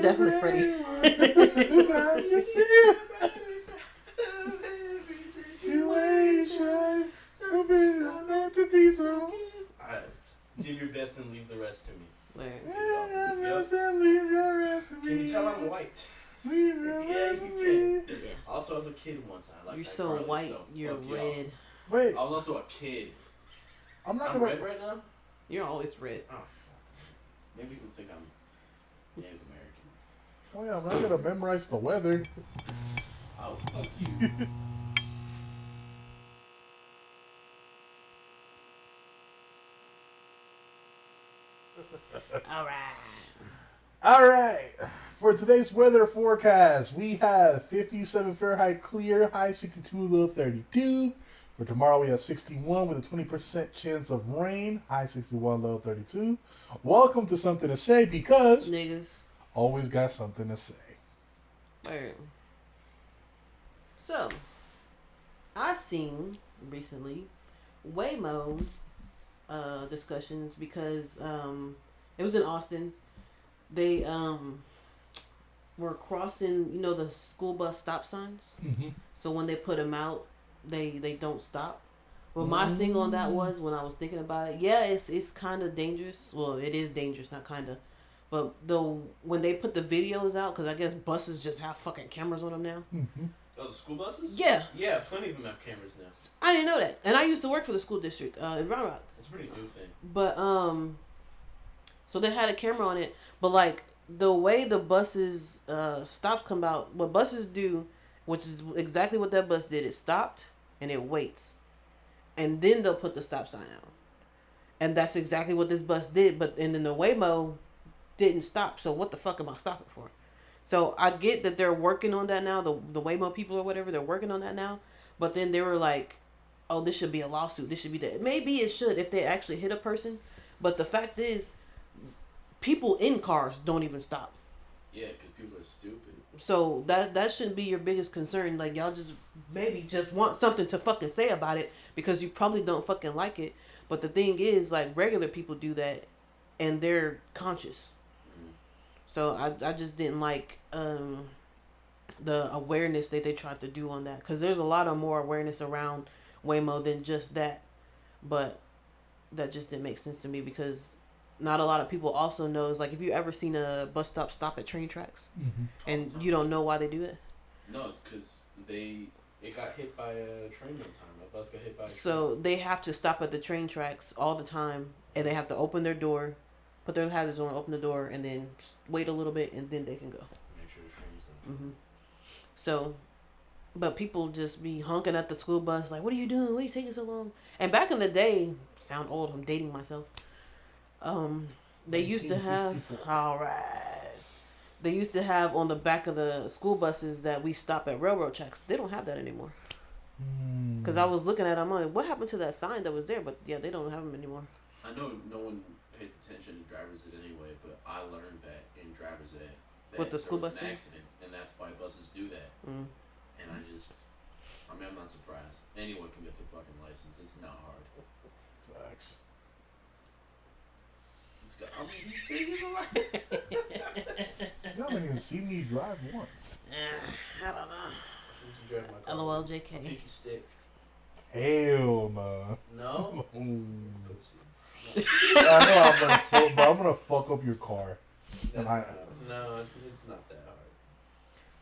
definitely Freddie. I'm just saying. Situation. Some things are meant to be so. Give your best and leave the rest to me. Right. Leave your rest to me. Can you tell I'm white? Leave your rest to me. Yeah. Also, as a kid once, I liked You're so iCarly, white, so you're fuck y'all. red. Wait, I was also a kid. I'm not I'm gonna. red right now? You're always red. Oh, fuck. Maybe people think I'm Native American. Oh yeah, I'm not gonna memorize the weather. Oh, fuck you. All right. All right. For today's weather forecast, we have 57 Fahrenheit clear, high 62, low 32. For tomorrow, we have 61 with a 20% chance of rain, high 61, low 32. Welcome to Something to Say because Niggas. always got something to say. Alright. So, I seen recently Waymo discussions because it was in Austin. They were crossing, you know, the school bus stop signs. Mm-hmm. So when they put them out, they don't stop. But my thing on that was when I was thinking about it. Yeah, it's kind of dangerous. Well, it is dangerous, not kind of. But when they put the videos out, because I guess buses just have fucking cameras on them now. Mm-hmm. Oh, the school buses? Yeah. Yeah, plenty of them have cameras now. I didn't know that, and I used to work for the school district in Round Rock. It's a pretty new thing. But so they had a camera on it, but like the way the buses stops come out, what buses do, which is exactly what that bus did, it stopped and it waits, and then they'll put the stop sign out, and that's exactly what this bus did. But and then the Waymo didn't stop, so what the fuck am I stopping for? So I get that they're working on that now, the Waymo people or whatever, they're working on that now, but then they were like, oh, this should be a lawsuit. This should be that. Maybe it should if they actually hit a person. But the fact is, people in cars don't even stop. Yeah, because people are stupid. So that shouldn't be your biggest concern. Like, y'all just maybe just want something to fucking say about it because you probably don't fucking like it. But the thing is, like, regular people do that and they're conscious. So I just didn't like the awareness that they tried to do on that. Because there's a lot of more awareness around Waymo than just that, but that just didn't make sense to me because not a lot of people also knows, like, if you ever seen a bus stop at train tracks and you don't know why they do it. No, it's because it got hit by a train one time. A bus got hit by a train. So they have to stop at the train tracks all the time, and they have to open their door, put their hazards on, open the door, and then wait a little bit, and then they can go. Make sure the train's done. So, but people just be honking at the school bus like, what are you doing? Why are you taking so long? And back in the day, sound old, I'm dating myself. They used to have, all right. They used to have on the back of the school buses that we stop at railroad tracks. They don't have that anymore. Because I was looking at them, I'm like, what happened to that sign that was there? But yeah, they don't have them anymore. I know no one pays attention to driver's ed anyway, but I learned that in driver's ed that What, the school there was bus an thing? accident, and that's why buses do that. And I'm not surprised. Anyone can get their fucking license. It's not hard. Facts. I mean, you see this a lot. You haven't even seen me drive once. I don't know. Since you drive my car, LOL I'll JK. take your stick. Hell no. No? I know but I'm gonna fuck up your car. No, it's not that hard.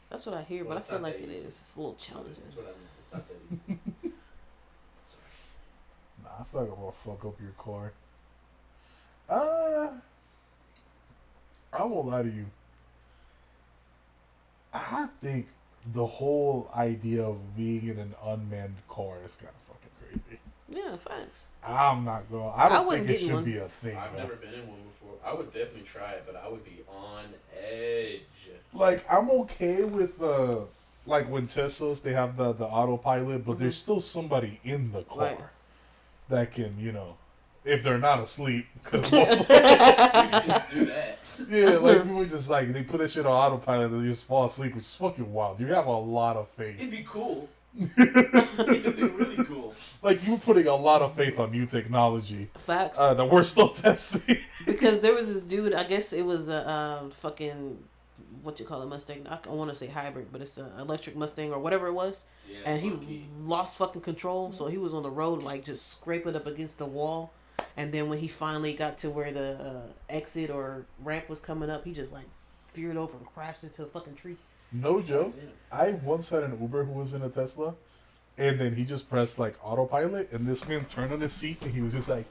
That's what I hear, Well, but I feel like that it easy. is. It's a little challenging. That's what I mean. It's not that easy. Nah, I feel like I'm gonna fuck up your car. I won't lie to you. I think the whole idea of being in an unmanned car is kind of fucking crazy. Yeah, thanks. I'm not going. I don't wouldn't think it get should one. be a thing. I've though. never been in one before. I would definitely try it, but I would be on edge. Like, I'm okay with like when Teslas they have the autopilot, but there's still somebody in the car Right. that can, if they're not asleep, because You can just do that. yeah, like people just like they put that shit on autopilot and they just fall asleep, which is fucking wild. You have a lot of faith. It'd be cool. It'd be really cool. Like you putting a lot of faith on new technology Facts. that we're still testing. Because there was this dude, I guess it was a fucking what you call a Mustang. I want to say hybrid, but it's an electric Mustang or whatever it was. Yeah, And he funky. lost fucking control, so he was on the road like just scraping up against the wall. And then when he finally got to where the exit or ramp was coming up, he just like veered over and crashed into a fucking tree. No joke. Yeah. I once had an Uber who was in a Tesla, and then he just pressed like autopilot, and this man turned on his seat, and he was just like,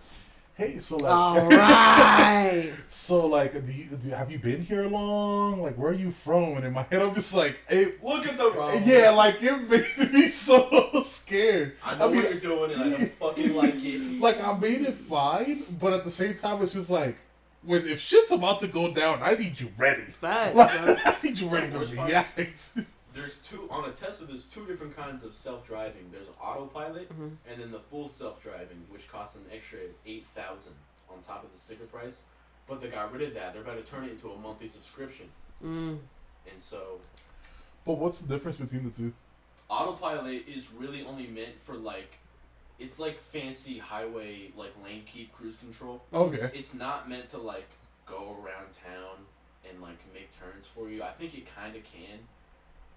"Hey, so like, All right. so like, have you been here long? Like, where are you from?" And in my head, I'm just like, "Hey, Look at the road. yeah, like it made me so scared." I know mean, what you're doing, and I don't fucking like it. Like I made it fine, but at the same time, it's just like, if shit's about to go down, I need you ready. Facts, Like, bro. I need you ready to Worst part- react. There's on a Tesla. There's two different kinds of self-driving. There's autopilot, Mhm. and then the full self-driving, which costs an extra $8,000 on top of the sticker price. But they got rid of that. They're about to turn it into a monthly subscription, Mm. and so But what's the difference between the two? autopilot is really only meant for like, it's like fancy highway like lane keep cruise control. Okay. It's not meant to like go around town and like make turns for you. I think it kind of can,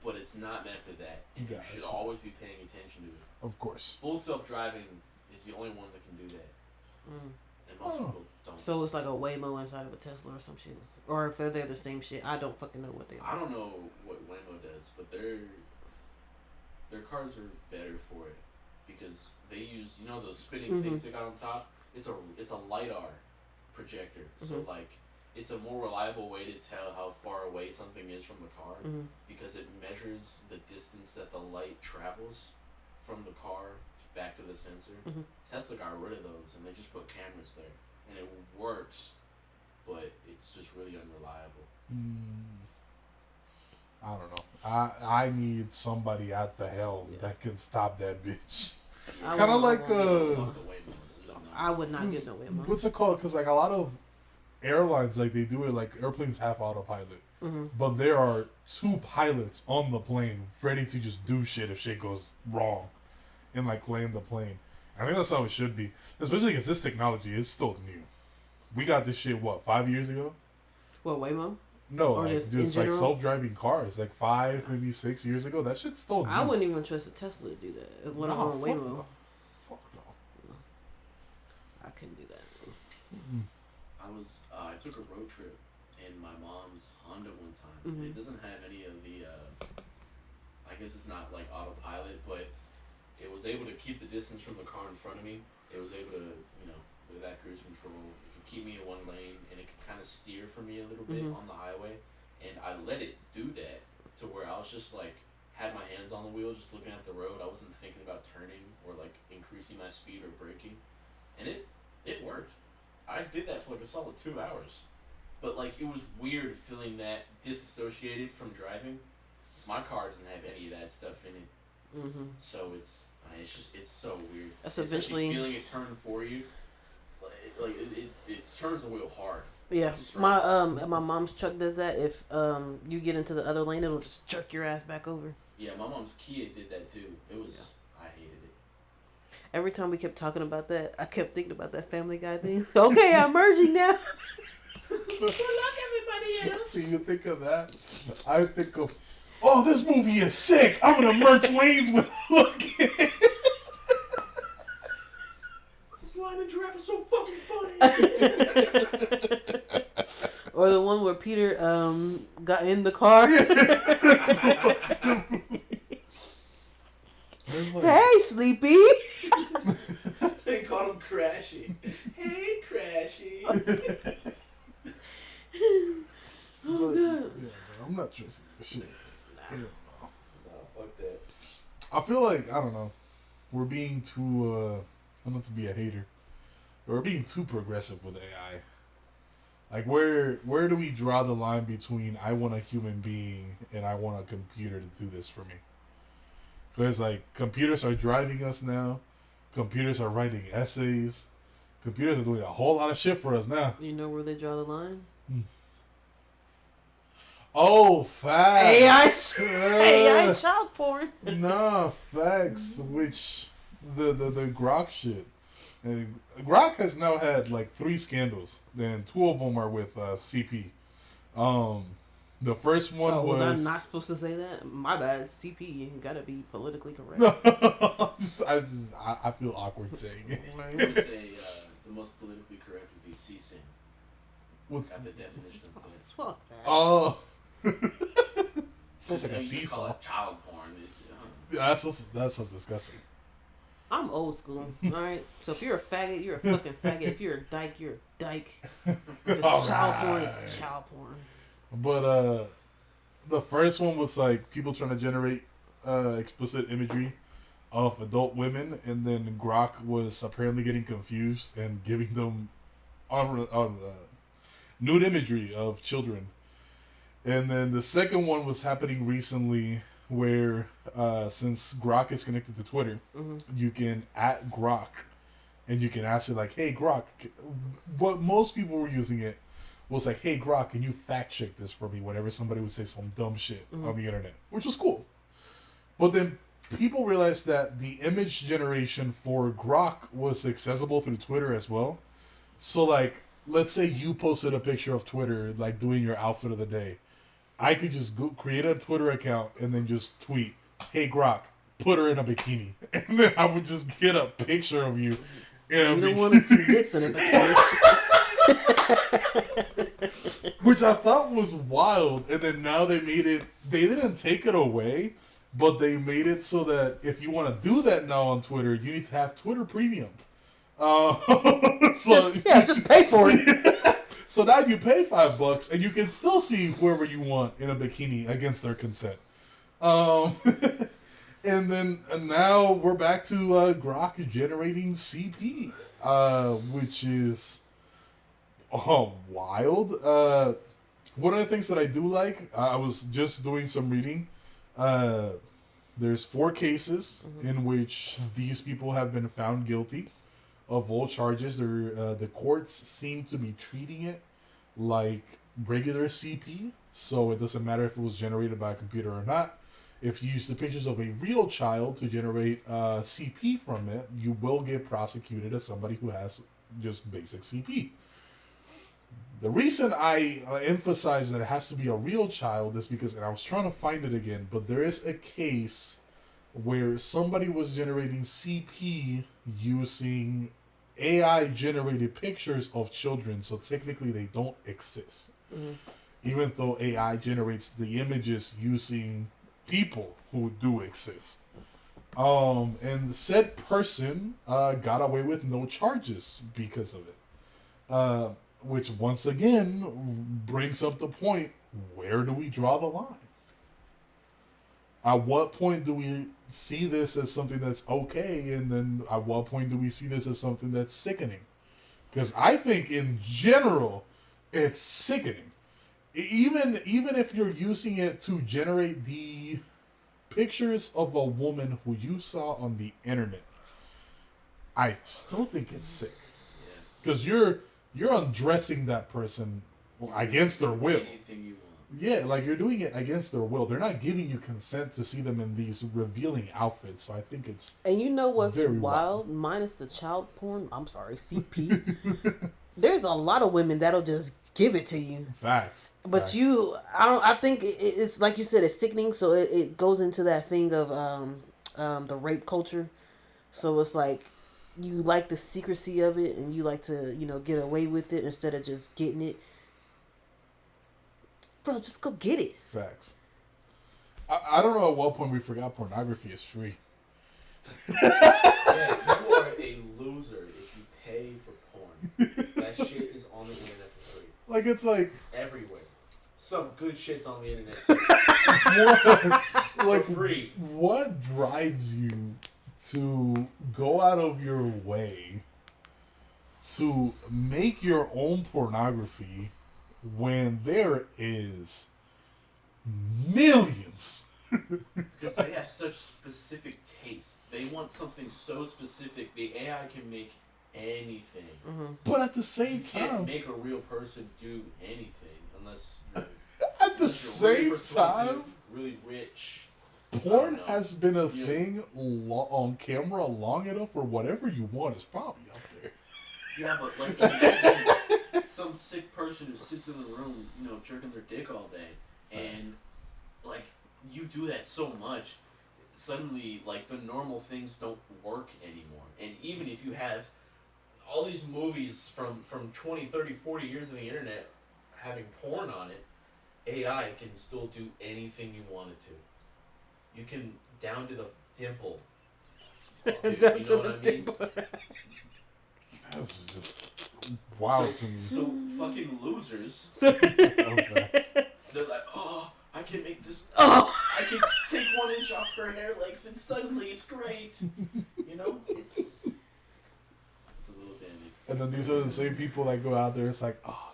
but it's not meant for that. And you should Gotcha. always be paying attention to it. Of course. Full self-driving is the only one that can do that, Mm. and most Oh. people don't. So it's like a Waymo inside of a Tesla or some shit. Or if they're the same shit. I don't fucking know what they I are. don't know what Waymo does, but their cars are better for it because they use, you know, those spinning things they got on top. It's a lidar projector, so Mhm. like it's a more reliable way to tell how far away something is from the car Mhm. because it measures the distance that the light travels from the car back to the sensor. Mhm. Tesla got rid of those and they just put cameras there, and it works, but it's just really unreliable. I don't know. I need somebody at the helm Yeah. that can stop that bitch. I Kinda won't- like, Fuck the Waymos. There's no- I would not get no Waymo. What's it called? Because like a lot of airlines, like they do it like airplanes have autopilot, Mhm. but there are two pilots on the plane ready to just do shit if shit goes wrong, and like land the plane. I think that's how it should be, especially because this technology is still new. We got this shit 5 years ago? What, Waymo? No, Or like just just in like general? self-driving cars, like 5 maybe 6 years ago. That shit's still new. I wouldn't even trust a Tesla to do that. Let Nah, alone fuck Waymo. no. Fuck no. I couldn't do that. I took a road trip in my mom's Honda one time. Mhm. It doesn't have any of the, I guess it's not like autopilot, but it was able to keep the distance from the car in front of me. It was able to, you know, with that cruise control, it could keep me in one lane and it could kind of steer for me a little bit Mhm. on the highway. And I let it do that to where I was just like, had my hands on the wheel, just looking at the road. I wasn't thinking about turning or like increasing my speed or braking. And it worked. I did that for like a solid 2 hours. But like it was weird feeling that disassociated from driving. My car doesn't have any of that stuff in it, Mm-hmm. so it's so weird. That's Especially eventually- feeling it turn for you. Like it turns the wheel hard. Yeah, Straight. my mom's truck does that. If you get into the other lane, it'll just jerk your ass back over. Yeah, my mom's Kia did that too. It was I hated it. Every time we kept talking about that, I kept thinking about that Family Guy thing. Okay, I'm merging now. Good luck, everybody else. See, you think of that? I think of, oh, this movie is sick. I'm gonna merge lanes with looking. This line of giraffe is so fucking funny. Or the one where Peter got in the car. It's like, Hey, Sleepy. They called him Crashy. Hey, Crashy. but, yeah, I'm not trusting for shit. Yeah. No, fuck that. I feel like, I don't know, we're being too, I'm not to be a hater, but we're being too progressive with AI. Like, where do we draw the line between I want a human being and I want a computer to do this for me? Because, like, computers are driving us now. Computers are writing essays. Computers are doing a whole lot of shit for us now. You know where they draw the line? Oh, facts. AI child porn. Nah, facts. Which the Grok shit. And Grok has now had like 3 scandals. Then 2 of them are with CP. The first one was was. I not supposed to say that? My bad. CP, you gotta be politically correct. I feel awkward saying it. I would say the most politically correct would be CSIN. What's At the definition of that. Fuck that. Oh. Sounds like a You can call seesaw. it child porn. It's, Yeah, that sounds disgusting. I'm old school, alright? So if you're a faggot, you're a fucking faggot. If you're a dyke, you're a dyke. Because child porn is child porn. But the first one was like people trying to generate explicit imagery of adult women, and then Grok was apparently getting confused and giving them on nude imagery of children. And then the second one was happening recently, where since Grok is connected to Twitter, you can @ Grok, and you can ask it like, "Hey Grok," what most people were using it was like, "Hey Grok, can you fact check this for me?" Whenever somebody would say some dumb shit on the internet, which was cool. But then people realized that the image generation for Grok was accessible through Twitter as well. So like, let's say you posted a picture of Twitter, like doing your outfit of the day. I could just go create a Twitter account and then just tweet, "Hey Grok, put her in a bikini," and then I would just get a picture of you. You don't want to see this in a bikini. Which I thought was wild, and then now they made it. They didn't take it away, but they made it so that if you want to do that now on Twitter, you need to have Twitter Premium. So just pay for it. So now you pay $5 and you can still see whoever you want in a bikini against their consent. And then now we're back to Grok generating CP, which is wild. One of the things that I do like, I was just doing some reading. There's 4 cases in which these people have been found guilty of all charges. The courts seem to be treating it like regular CP, so it doesn't matter if it was generated by a computer or not. If you use the pictures of a real child to generate CP from it, you will get prosecuted as somebody who has just basic CP. The reason I emphasize that it has to be a real child is because, and I was trying to find it again, but there is a case where somebody was generating CP using AI-generated pictures of children, so technically they don't exist. Even though AI generates the images using people who do exist. And said person got away with no charges because of it. Which once again brings up the point, where do we draw the line? At what point do we see this as something that's okay, and then at what point do we see this as something that's sickening? Because I think in general, it's sickening. Even if you're using it to generate the pictures of a woman who you saw on the internet, I still think it's sick. Because you're undressing that person against their will. Anything you want. Yeah, like you're doing it against their will. They're not giving you consent to see them in these revealing outfits. So I think it's And you know what's very wild? Minus the child porn. I'm sorry, CP. There's a lot of women that'll just give it to you. Facts. But Facts. I think it's like you said, it's sickening. So it goes into that thing of the rape culture. So it's like you like the secrecy of it, and you like to get away with it instead of just getting it. Bro, just go get it. Facts. I don't know at what point we forgot pornography is free. Yeah, you are a loser if you pay for porn. That shit is on the internet for free. Like, it's like... Everywhere. Some good shit's on the internet like, for free. What drives you to go out of your way to make your own pornography when there is millions? Because they have such specific tastes. They want something so specific. The AI can make anything. But at the same You can't time, make a real person do anything unless you're, at the unless you're really same persuasive, time, really rich. porn know. has been a Yeah. thing on camera long enough where whatever you want is probably out there. Yeah, but like imagine some sick person who sits in the room, jerking their dick all day, And like you do that so much, suddenly like the normal things don't work anymore. And even if you have all these movies from 20, 30, 40 years of the internet having porn on it, AI can still do anything you want it to. You can down to the dimple. Dude, Down you to know the what I mean? dimple. That's just wild to me. So fucking losers. Okay. They're like, oh, I can make this. Oh. I can take 1 inch off her hair length, and suddenly it's great. You know, it's a little dandy. And then these are the same people that go out there. It's like, oh,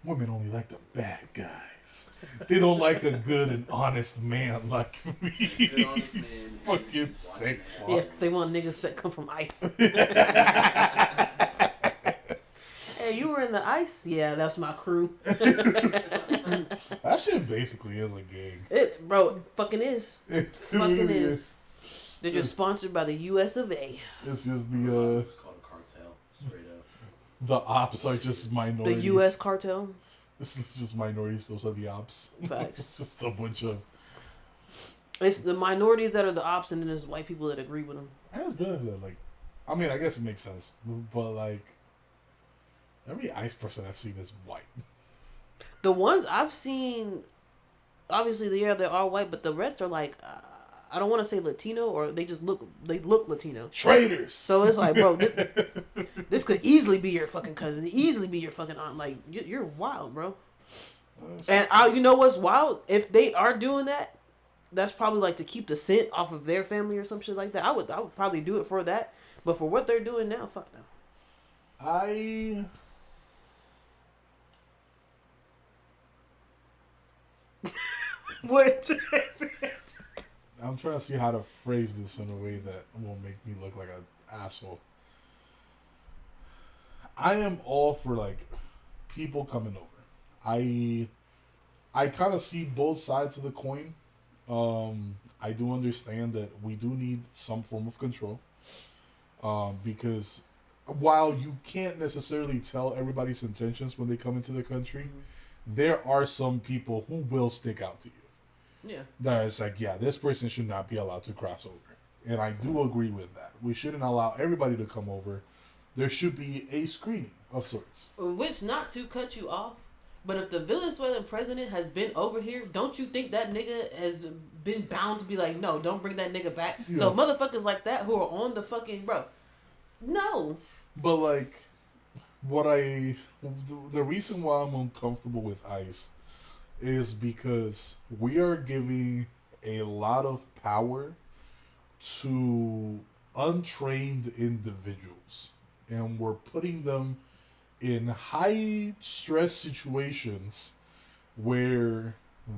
women only like the bad guys. They don't like a good and honest man like me. Good honest man. Fucking sick. Yeah, they want niggas that come from ice. Hey, you were in the ice? Yeah, that's my crew. That shit basically is a gig. Bro, it fucking is. It Fucking really is. They're just sponsored by the US of A. It's just It's called a cartel, straight up. the ops are just The minorities. US cartel. This is just minorities. Those are the ops. Facts. It's just a bunch of. It's the minorities that are the ops, and then there's white people that agree with them. I just realized that, like, I mean, I guess it makes sense, but like, every ice person I've seen is white. The ones I've seen, obviously they are white, but the rest are like, I don't want to say Latino, or they look Latino. Traitors. So it's like, bro, this could easily be your fucking cousin, easily be your fucking aunt. Like, you're wild, bro. And you know what's wild? If they are doing that, that's probably like to keep the scent off of their family or some shit like that. I would probably do it for that, but for what they're doing now, fuck no. What? I'm trying to see how to phrase this in a way that won't make me look like an asshole. I am all for like people coming over. I kind of see both sides of the coin. I do understand that we do need some form of control. Because while you can't necessarily tell everybody's intentions when they come into the country, there are some people who will stick out to you. Yeah. That is like, yeah, this person should not be allowed to cross over. And I do agree with that. We shouldn't allow everybody to come over. There should be a screening of sorts. Which, not to cut you off, but if the Venezuelan president has been over here, don't you think that nigga has been bound to be like, no, don't bring that nigga back? Yeah. So motherfuckers like that who are on the fucking, bro, no. But like, the reason why I'm uncomfortable with ICE is because we are giving a lot of power to untrained individuals, and we're putting them in high stress situations where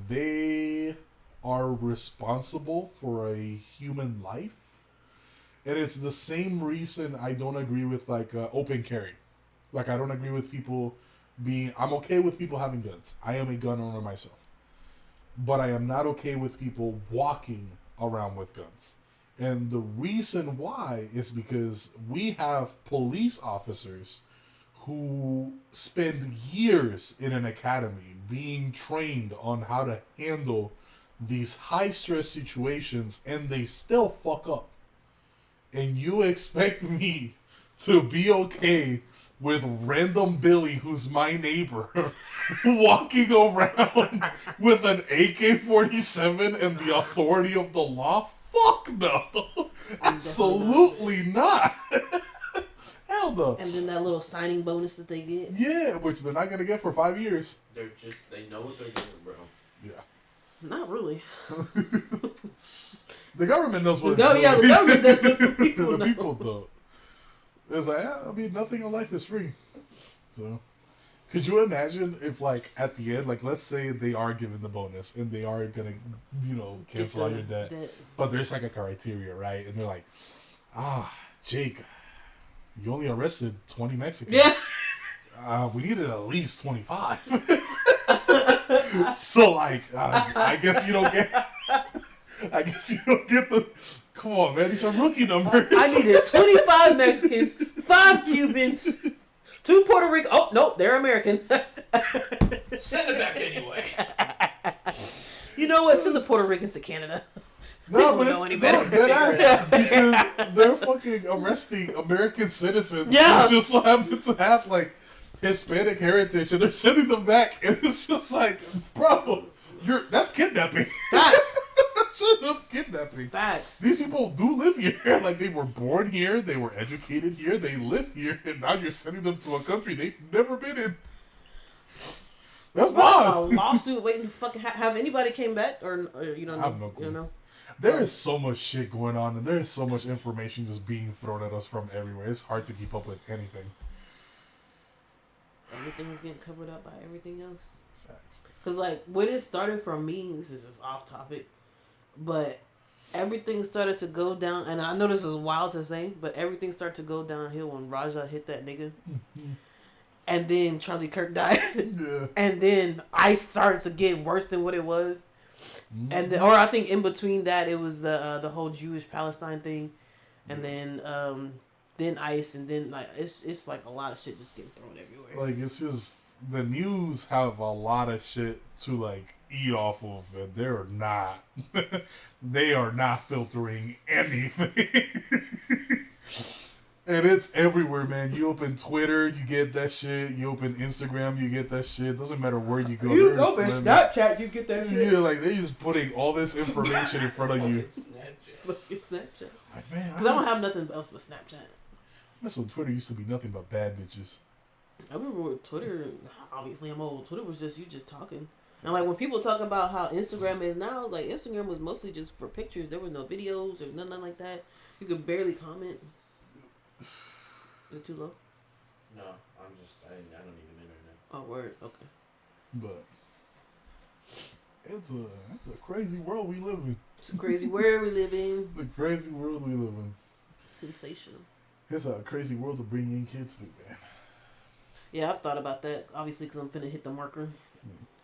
they are responsible for a human life. And it's the same reason I don't agree with like open carry. Like, I don't agree with people I'm okay with people having guns. I am a gun owner myself. But I am not okay with people walking around with guns. And the reason why is because we have police officers who spend years in an academy being trained on how to handle these high stress situations, and they still fuck up. And you expect me to be okay with random Billy, who's my neighbor, walking around with an AK-47 and the authority of the law? Fuck no. Absolutely not. Hell no. And then that little signing bonus that they get. Yeah, which they're not going to get for 5 years. They know what they're doing, bro. Yeah. Not really. The government knows what it's No, doing. yeah, the government does. The people The know. people don't. It's like, I mean, nothing in life is free. So, could you imagine if, like, at the end, like, let's say they are given the bonus and they are gonna, cancel all your debt, but there's like a criteria, right? And they're like, Jake, you only arrested 20 Mexicans. Yeah. We needed at least 25. So, like, I guess you don't get. I guess you don't get the. Come on, man. These are rookie numbers. I needed 25 Mexicans, 5 Cubans, 2 Puerto Rican. Oh, no, they're American. Send it back anyway. know what? Send the Puerto Ricans to Canada. No, but know it's any better. because they're fucking arresting American citizens Yeah. who just so happen to have like Hispanic heritage, and they're sending them back, and it's just like, bro, that's kidnapping. Facts. That's straight up kidnapping. Facts. These people do live here. Like, they were born here, they were educated here, they live here, and now you're sending them to a country they've never been in. That's A wild. lawsuit waiting to fucking have anybody came back or you don't know? I have no clue. You know? There is so much shit going on, and there is so much information just being thrown at us from everywhere. It's hard to keep up with anything. Everything's getting covered up by everything else. Facts. Cause like when it started for me, this is just off topic, but everything started to go down, and I know this is wild to say, but everything started to go downhill when Raja hit that nigga, and then Charlie Kirk died, Yeah. and then Ice started to get worse than what it was, and or I think in between that it was the whole Jewish Palestine thing, and then Ice, and then like it's like a lot of shit just getting thrown everywhere. Like, it's just, the news have a lot of shit to, like, eat off of, and they are not filtering anything. And it's everywhere, man. You open Twitter, you get that shit. You open Instagram, you get that shit. Doesn't matter where you go. You There's open slim- Snapchat, you get that shit. Yeah, like, they just putting all this information in front of you. Snapchat. Fucking Snapchat. Like, man, Because I don't have nothing else but Snapchat. That's when Twitter used to be nothing but bad bitches. I remember with Twitter, obviously I'm old, Twitter was just you just talking. And like when people talk about how Instagram is now, like Instagram was mostly just for pictures. There was no videos or nothing like that. You could barely comment. Is it too low? No, I don't need them in right now. Oh, word. Okay. But it's a crazy world we live in. It's a crazy world we live in. The crazy world we live in. Sensational. It's a crazy world to bring in kids to, man. Yeah, I've thought about that. Obviously, because I'm finna hit the marker.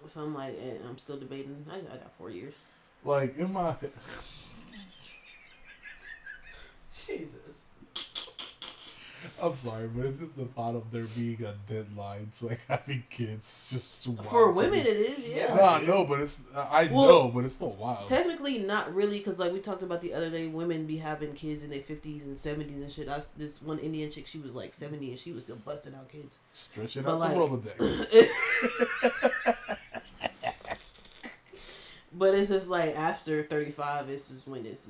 So I'm like, I'm still debating. I got 4 years. Like, in my... Jesus. I'm sorry, but it's just the thought of there being a deadline to, like, having kids just wild For to women, me. it is, yeah. No, I know, but it's... I Well, know, but it's still wild. Technically, not really, because like we talked about the other day, women be having kids in their 50s and 70s and shit. This one Indian chick, she was like 70 and she was still busting out kids. Stretch it But out like- the Rolodex. But it's just like after 35, it's just when it's,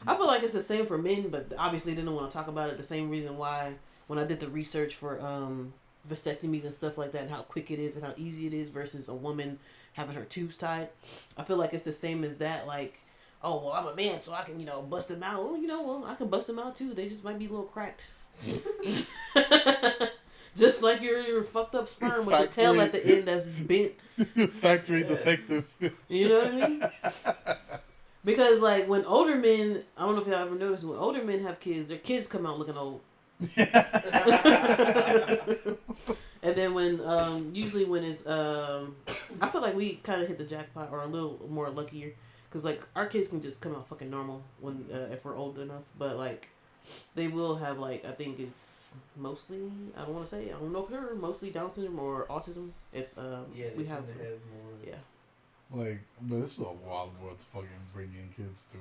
I feel like it's the same for men, but obviously they don't want to talk about it. The same reason why when I did the research for vasectomies and stuff like that, and how quick it is and how easy it is versus a woman having her tubes tied, I feel like it's the same as that. Like, oh, well, I'm a man, so I can, bust them out. Well, I can bust them out too. They just might be a little cracked. Just like your fucked up sperm with the tail at the end that's bent. Factory defective. You know what I mean? Because like when older men, I don't know if y'all ever noticed, when older men have kids, their kids come out looking old. And then when usually when it's I feel like we kind of hit the jackpot or a little more luckier because like our kids can just come out fucking normal when if we're old enough, but like they will have like I think it's mostly I don't know if they're mostly Down syndrome or autism if we have more. yeah. Like, but this is a wild world to fucking bring in kids to.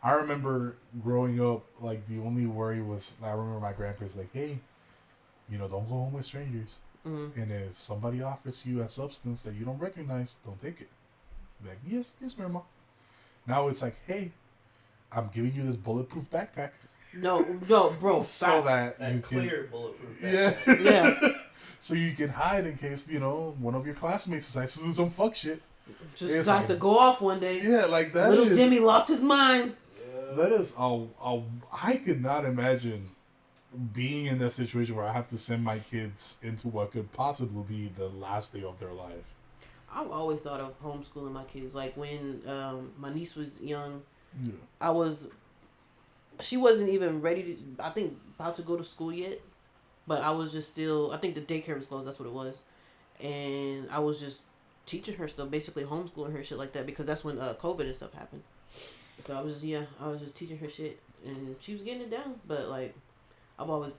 I remember growing up, like, the only worry was, I remember my grandparents like, hey, don't go home with strangers. Mm-hmm. And if somebody offers you a substance that you don't recognize, don't take it. Like, yes, grandma. Now it's like, hey, I'm giving you this bulletproof backpack. No, bro. So facts. that you Clear bulletproof. can... Yeah. So you can hide in case, one of your classmates decides to do some fuck shit. Just It's decides like- to go off one day. Yeah, like that Little is... Jimmy lost his mind. That is, I could not imagine being in that situation where I have to send my kids into what could possibly be the last day of their life. I've always thought of homeschooling my kids. Like when my niece was young, Yeah. she wasn't even ready to, I think, about to go to school yet. But I was just still, I think the daycare was closed, that's what it was. And I was just teaching her stuff, basically homeschooling her shit like that because that's when COVID and stuff happened. So I was just teaching her shit and she was getting it down. But like, I've always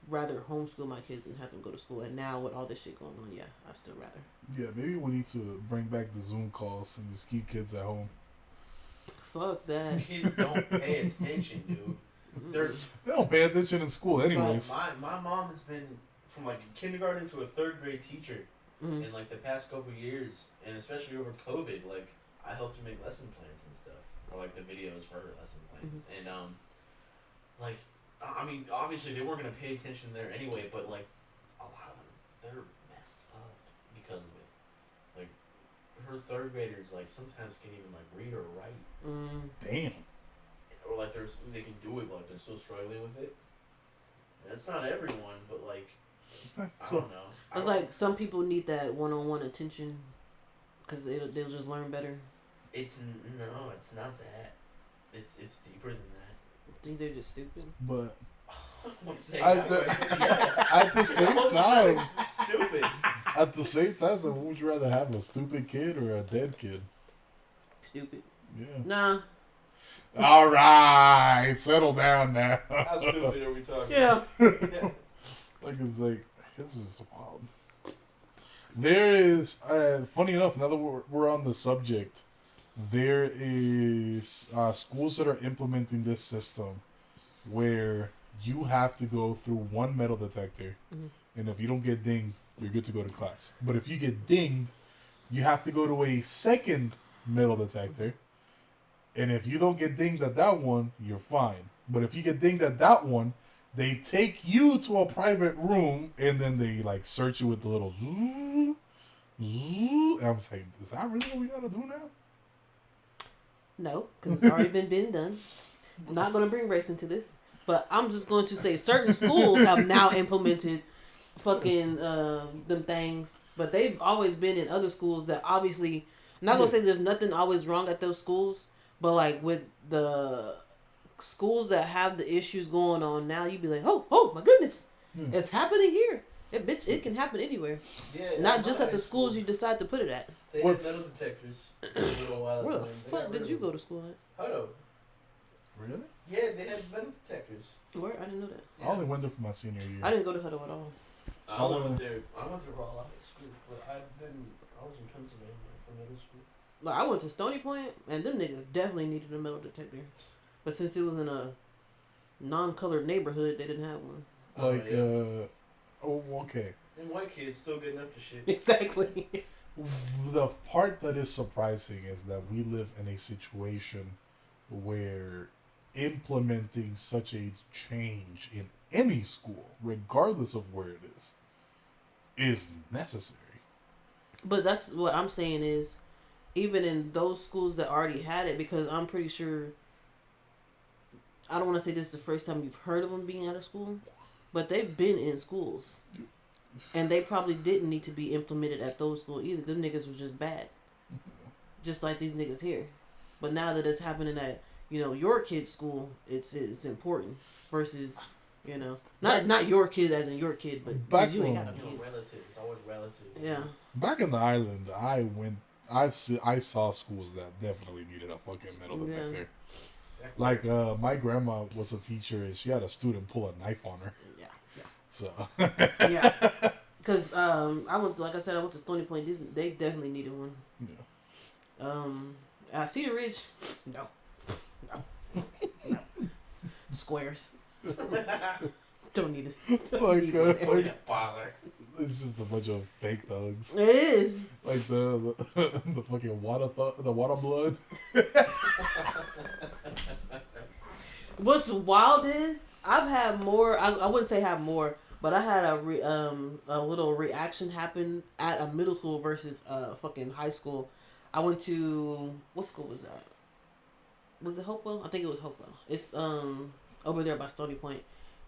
rather homeschool my kids than have them go to school. And now with all this shit going on, yeah, I still rather. Yeah, maybe we need to bring back the Zoom calls and just keep kids at home. Fuck that. Kids don't pay attention, dude. They're They don't pay attention in school anyways. my mom has been from like a kindergarten to a third grade teacher Mhm. in like the past couple years, and especially over COVID. Like I helped her make lesson plans and stuff, or like the videos for her lesson plans, and like I mean, obviously they weren't gonna pay attention there anyway, but like a lot of them, they're messed up because of it. Like her third graders, like sometimes can't even like read or write, Damn. or like they can do it, but like they're still struggling with it. And it's not everyone, but like I So, don't know. It's like some people need that one-on-one attention because they'll just learn better. It's not that. It's deeper than that. I think they're just stupid. but I wouldn't say I- that the- way, but yeah. at the same time, Stupid. at the same time, so would you rather have a stupid kid or a dead kid? Stupid. Yeah. Nah. All right, settle down now. How stupid are we talking? Yeah. Like it's like this is wild. There is, funny enough, now that we're on the subject, there is schools that are implementing this system where you have to go through one metal detector, and if you don't get dinged, you're good to go to class. But if you get dinged, you have to go to a second metal detector, and if you don't get dinged at that one, you're fine. But if you get dinged at that one, they take you to a private room and then they like search you with the little zoo, zoo. And I'm saying, is that really what we gotta do now? No, because it's already been done. I'm not going to bring race into this, but I'm just going to say certain schools have now implemented fucking them things, but they've always been in other schools that obviously. I'm not gonna say there's nothing always wrong at those schools, but like with the schools that have the issues going on now, you'd be like, oh my goodness, it's happening here. It can happen anywhere. Yeah. Not just at the schools you decide to put it at. They had metal detectors a little while Where ago. the and they fuck got did rid you of go them. to school at? Hutto. Really? Yeah, they had metal detectors. Where? I didn't know that. I only went there for my senior year. I didn't go to Hutto at all. I went there for a lot of school, but I was in Pennsylvania for middle school. Like I went to Stony Point, and them niggas definitely needed a metal detector, but since it was in a non-colored neighborhood, they didn't have one. Like, Oh, okay. and white kids still getting up to shit. Exactly. The part that is surprising is that we live in a situation where implementing such a change in any school, regardless of where it is necessary. But that's what I'm saying is, even in those schools that already had it, because I'm pretty sure. I don't want to say this is the first time you've heard of them being out of school, but they've been in schools, and they probably didn't need to be implemented at those schools either. Them niggas was just bad, just like these niggas here. But now that it's happening at your kid's school, it's important versus not your kid as in your kid, but Back you ain't when- got no kids. Relative. It's always relative. Yeah. Back in the island, I saw schools that definitely needed a fucking metal Yeah. detector. Like my grandma was a teacher and she had a student pull a knife on her. Yeah. So Yeah. Because I went to Stony Point. They definitely needed one. yeah. Cedar Ridge, no. Squares. Don't need it. Like, Don't bother. it's just a bunch of fake thugs. It is. Like the the fucking the water blood. What's wild is I've had more. I wouldn't say have more, but I had a little reaction happen at a middle school versus fucking high school. I went to what school was that? Was it Hopewell? I think it was Hopewell. It's over there by Stony Point.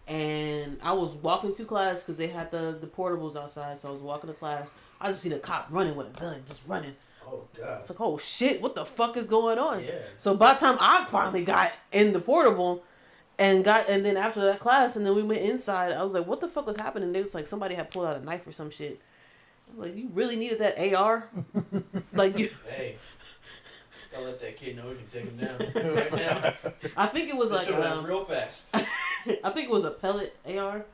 And I was walking to class because they had the portables outside. So I was walking to class. I just seen a cop running with a gun, just running. Oh god. It's like, oh shit, what the fuck is going on? Yeah. So by the time I finally got in the portable and then after that class and then we went inside, I was like, what the fuck was happening? It was like somebody had pulled out a knife or some shit. I was like, you really needed that AR? Like you. Hey. Gotta let that kid know we can take him down right now. I think it was like Show that real fast. I think it was a pellet AR,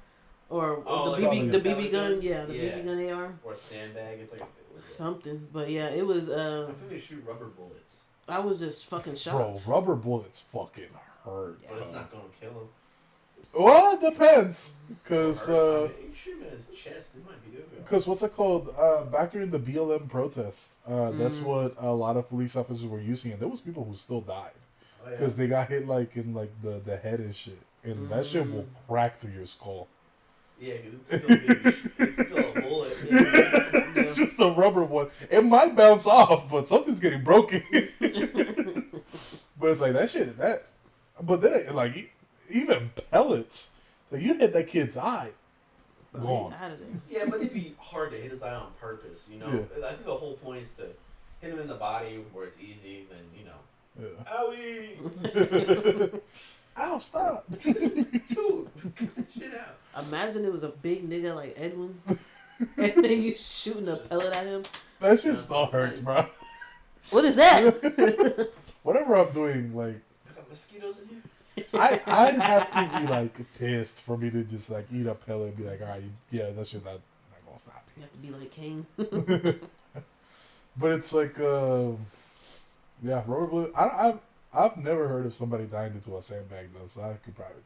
or Oh, the like BB a the pellet BB gun. gun? Yeah, the Yeah. BB gun AR. Or a sandbag. It's like Something, but yeah, it was. I think they shoot rubber bullets, I was just fucking shocked. Bro, rubber bullets fucking hurt. but it's not gonna kill him. Well, it depends. Because I mean, you shoot him in his chest, it might be good. Because what's it called? Back during the BLM protest, that's what a lot of police officers were using, and there was people who still died Oh, because they got hit like in like the head and shit, and that shit will crack through your skull. Yeah, because it's still a bullet. Yeah. It's just a rubber one. It might bounce off, but something's getting broken. But it's like that shit. But then like even pellets. So you hit that kid's eye. Bro, Gone. out of there. Yeah, but it'd be hard to hit his eye on purpose, you know? Yeah. I think the whole point is to hit him in the body where it's easy, then, you know. Yeah. Owie! Ow! Stop. Dude, get that shit out. Imagine it was a big nigga like Edwin, and then you shooting a pellet at him. That shit still hurts, bro. What is that? Whatever I'm doing, like I got mosquitoes in here. I'd have to be like pissed for me to just like eat a pellet and be like, all right, yeah, that shit not gonna stop You me. have to be like King. But it's like, yeah, rubber bullet. I've never heard of somebody dying into a sandbag though, so I could probably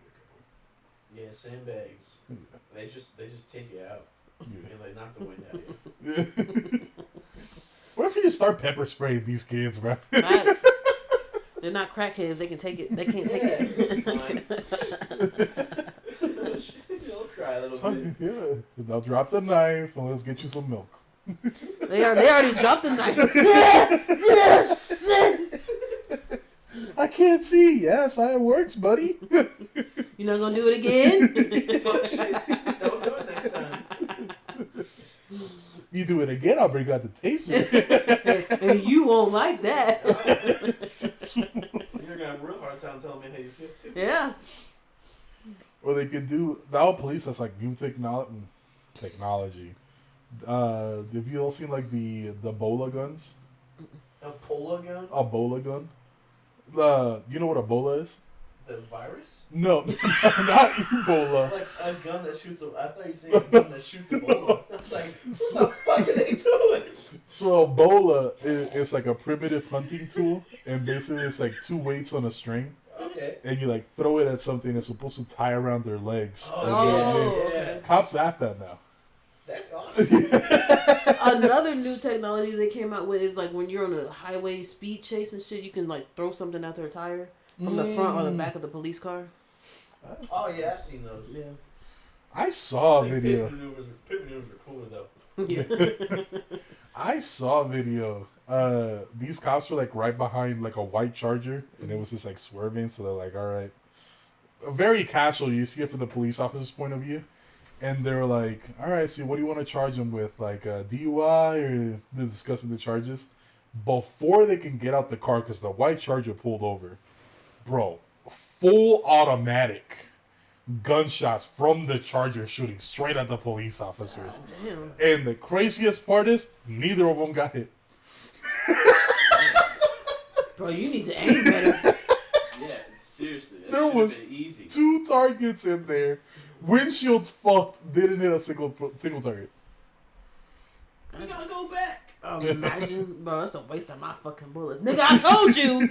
Yeah, sandbags. be They just take you out. a good And they knock the wind out of you. one. What if you just start pepper spraying these kids, bro? Facts. They're not crackheads. They can take it. They can't take it. Fine. You'll cry a little bit. Yeah, they'll drop the knife and let's get you some milk. They already dropped the knife. Yes. I can't see. Yes, it works, buddy. You're not gonna do it again. Fuck shit. Don't do it next time. You do it again, I'll bring out the taser. And you won't like that. You're gonna have a real hard time telling me how you feel too. Yeah. Or they could do now. Police that's like new technology. Have you all seen like the Ebola guns? A polo gun? Ebola gun. You know what Ebola is? The virus? No, not Ebola. Like a gun that shoots I thought you said a gun that shoots Ebola. I was like, what the fuck are they doing? So Ebola is like a primitive hunting tool, and basically it's like two weights on a string, Okay. and you like throw it at something that's supposed to tie around their legs. Oh, yeah. okay. Cops have that now. That's awesome. Another new technology they came out with is like when you're on a highway speed chase and shit, you can like throw something out their tire from the front or the back of the police car. Oh yeah, I've seen those. Yeah. I saw a I think video. Pit maneuvers are cooler though. Yeah. I saw a video. These cops were like right behind like a white Charger, and it was just like swerving. So they're like, "All right," very casual. You see it from the police officer's point of view, and they were like, "All right, so what do you want to charge them with? Like DUI?" Or they're discussing the charges before they can get out the car because the white Charger pulled over, bro. Full automatic gunshots from the Charger shooting straight at the police officers. Damn. And the craziest part is, neither of them got hit. Bro, you need to aim better. Yeah, seriously. That There should've was been easy. 2 targets in there. Windshields fucked, didn't hit a single target. We gotta go back. Imagine, bro, that's a waste of my fucking bullets. Nigga, I told you.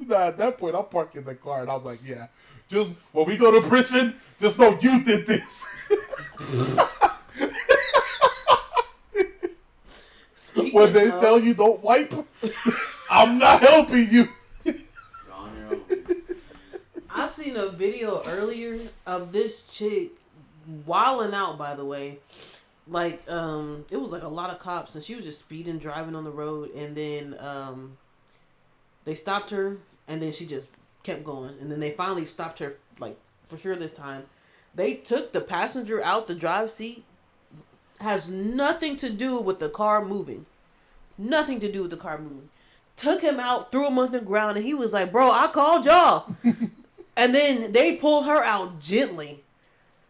Nah, at that point, I'm parking the car and I'm like, yeah, just when we go to prison, just know you did this. When they tell you don't wipe, I'm not helping you. You're on your own. I seen a video earlier of this chick wilding out, by the way. Like, it was like a lot of cops, and she was just speeding, driving on the road, and then they stopped her, and then she just kept going, and then they finally stopped her, like, for sure this time. They took the passenger out the drive seat. Has nothing to do with the car moving. Nothing to do with the car moving. Took him out, threw him on the ground, and he was like, bro, I called y'all. And then they pulled her out gently.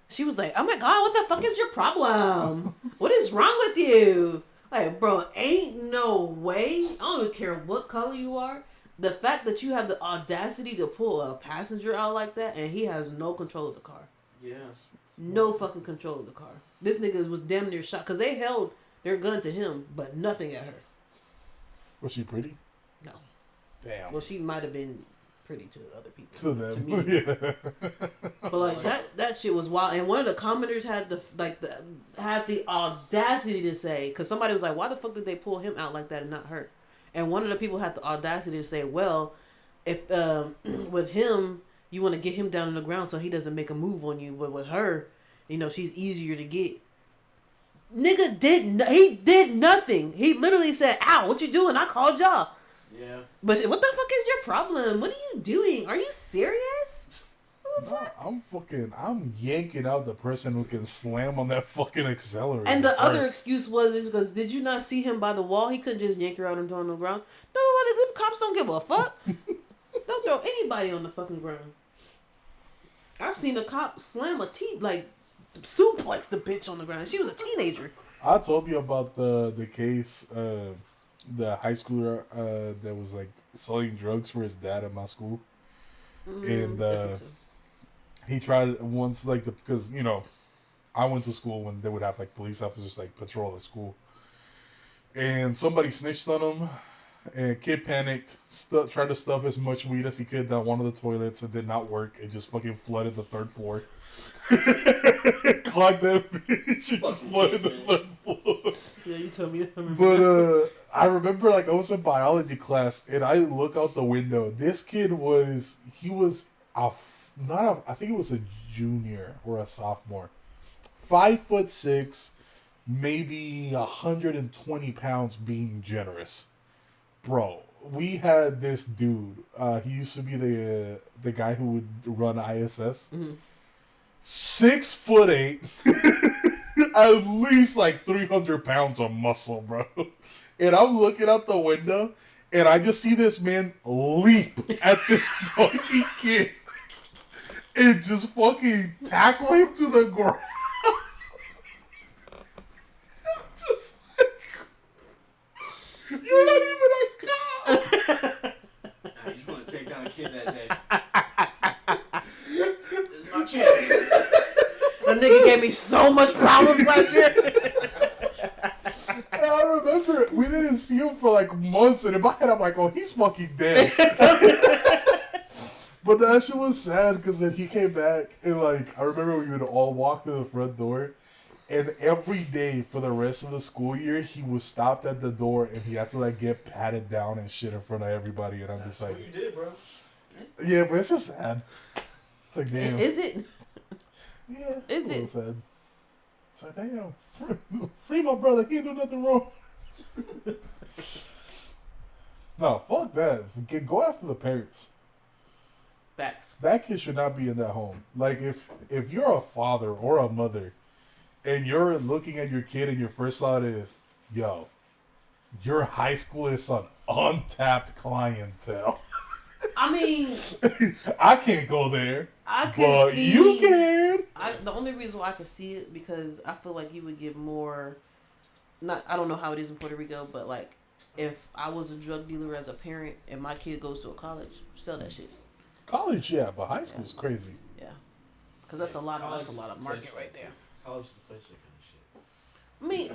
She was like, oh my God, what the fuck is your problem? What is wrong with you? Like, bro, ain't no way. I don't even care what color you are. The fact that you have the audacity to pull a passenger out like that and he has no control of the car. Yes. No fucking control of the car. This nigga was damn near shot because they held their gun to him, but nothing at her. Was she pretty? No. Damn. Well, she might have been pretty to other people. To them. To me. Yeah. But like that shit was wild. And one of the commenters had the audacity to say, because somebody was like, why the fuck did they pull him out like that and not her? And one of the people had the audacity to say, well, if with him, you want to get him down on the ground so he doesn't make a move on you. But with her, you know, she's easier to get. Nigga he did nothing. He literally said, ow, what you doing? I called y'all. Yeah. But what the fuck is your problem? What are you doing? Are you serious? No, I'm yanking out the person who can slam on that fucking accelerator. And the first. other excuse was because did you not see him by the wall? He couldn't just yank her out and throw her on the ground. No, the cops don't give a fuck. Don't throw anybody on the fucking ground. I've seen a cop slam suplex the bitch on the ground. She was a teenager. I told you about the case, the high schooler that was like selling drugs for his dad at my school, and I think so. he tried it once, like because you know, I went to school when they would have like police officers like patrol the school, and somebody snitched on him, and kid panicked, tried to stuff as much weed as he could down one of the toilets. It did not work. It just fucking flooded the third floor. Clogged that bitch. It just flooded the third floor. Yeah, you told me. But I remember like I was in biology class and I look out the window. This kid I think it was a junior or a sophomore. 5'6", maybe 120 pounds being generous. Bro, we had this dude. He used to be the guy who would run ISS. Mm-hmm. 6'8", at least like 300 pounds of muscle, bro. And I'm looking out the window, and I just see this man leap at this fucking kid, and just fucking tackle him to the ground. Just like, you're not even a cop. You just want to take down a kid that day. This is my chance. The nigga gave me so much problems last year. And I remember we didn't see him for like months, and in my head I'm like, oh, he's fucking dead. But that shit was sad because then he came back, and like I remember we would all walk to the front door, and every day for the rest of the school year he was stopped at the door and he had to like get patted down and shit in front of everybody, and I'm just like, what you did, bro. Yeah, but it's just sad. It's like, damn. Is it? Yeah. Is it's a it? little sad. It's like, damn. Free my brother. He ain't do nothing wrong. No, fuck that. Go after the parents. Facts. That kid should not be in that home. Like, if you're a father or a mother and you're looking at your kid and your first thought is, yo, your high school is on untapped clientele. I mean, I can't go there. I could but see. You can. The only reason why I could see it because I feel like you would get more. I don't know how it is in Puerto Rico, but like if I was a drug dealer as a parent and my kid goes to a college, sell that shit. College, yeah, but high school's crazy. Yeah, because that's a lot of market right there. College is the place for that kind of shit. I mean,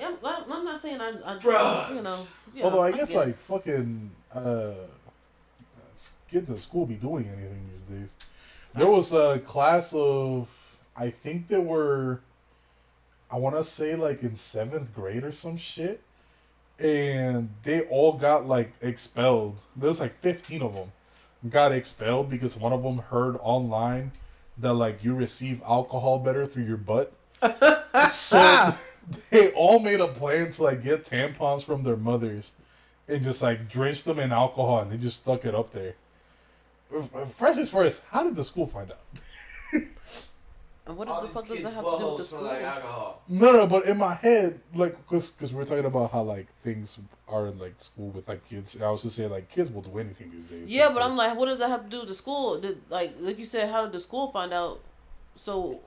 I'm not saying I Drugs. you know. Yeah, Although I guess get it. like fucking kids at school be doing anything these days. There was a class of, I think there were, I want to say like in 7th grade or some shit, and they all got like expelled. There was like 15 of them got expelled because one of them heard online that like you receive alcohol better through your butt. So they all made a plan to like get tampons from their mothers and just like drench them in alcohol, and they just stuck it up there. Fresh as first, how did the school find out? And what All the these fuck does kids' that have to do with the buttholes smell school? like alcohol. No, but in my head, like, because we're talking about how like things are in like school with like kids. And I was just saying like kids will do anything these days. Yeah, but I'm like, what does that have to do with the school? Like you said, how did the school find out? So,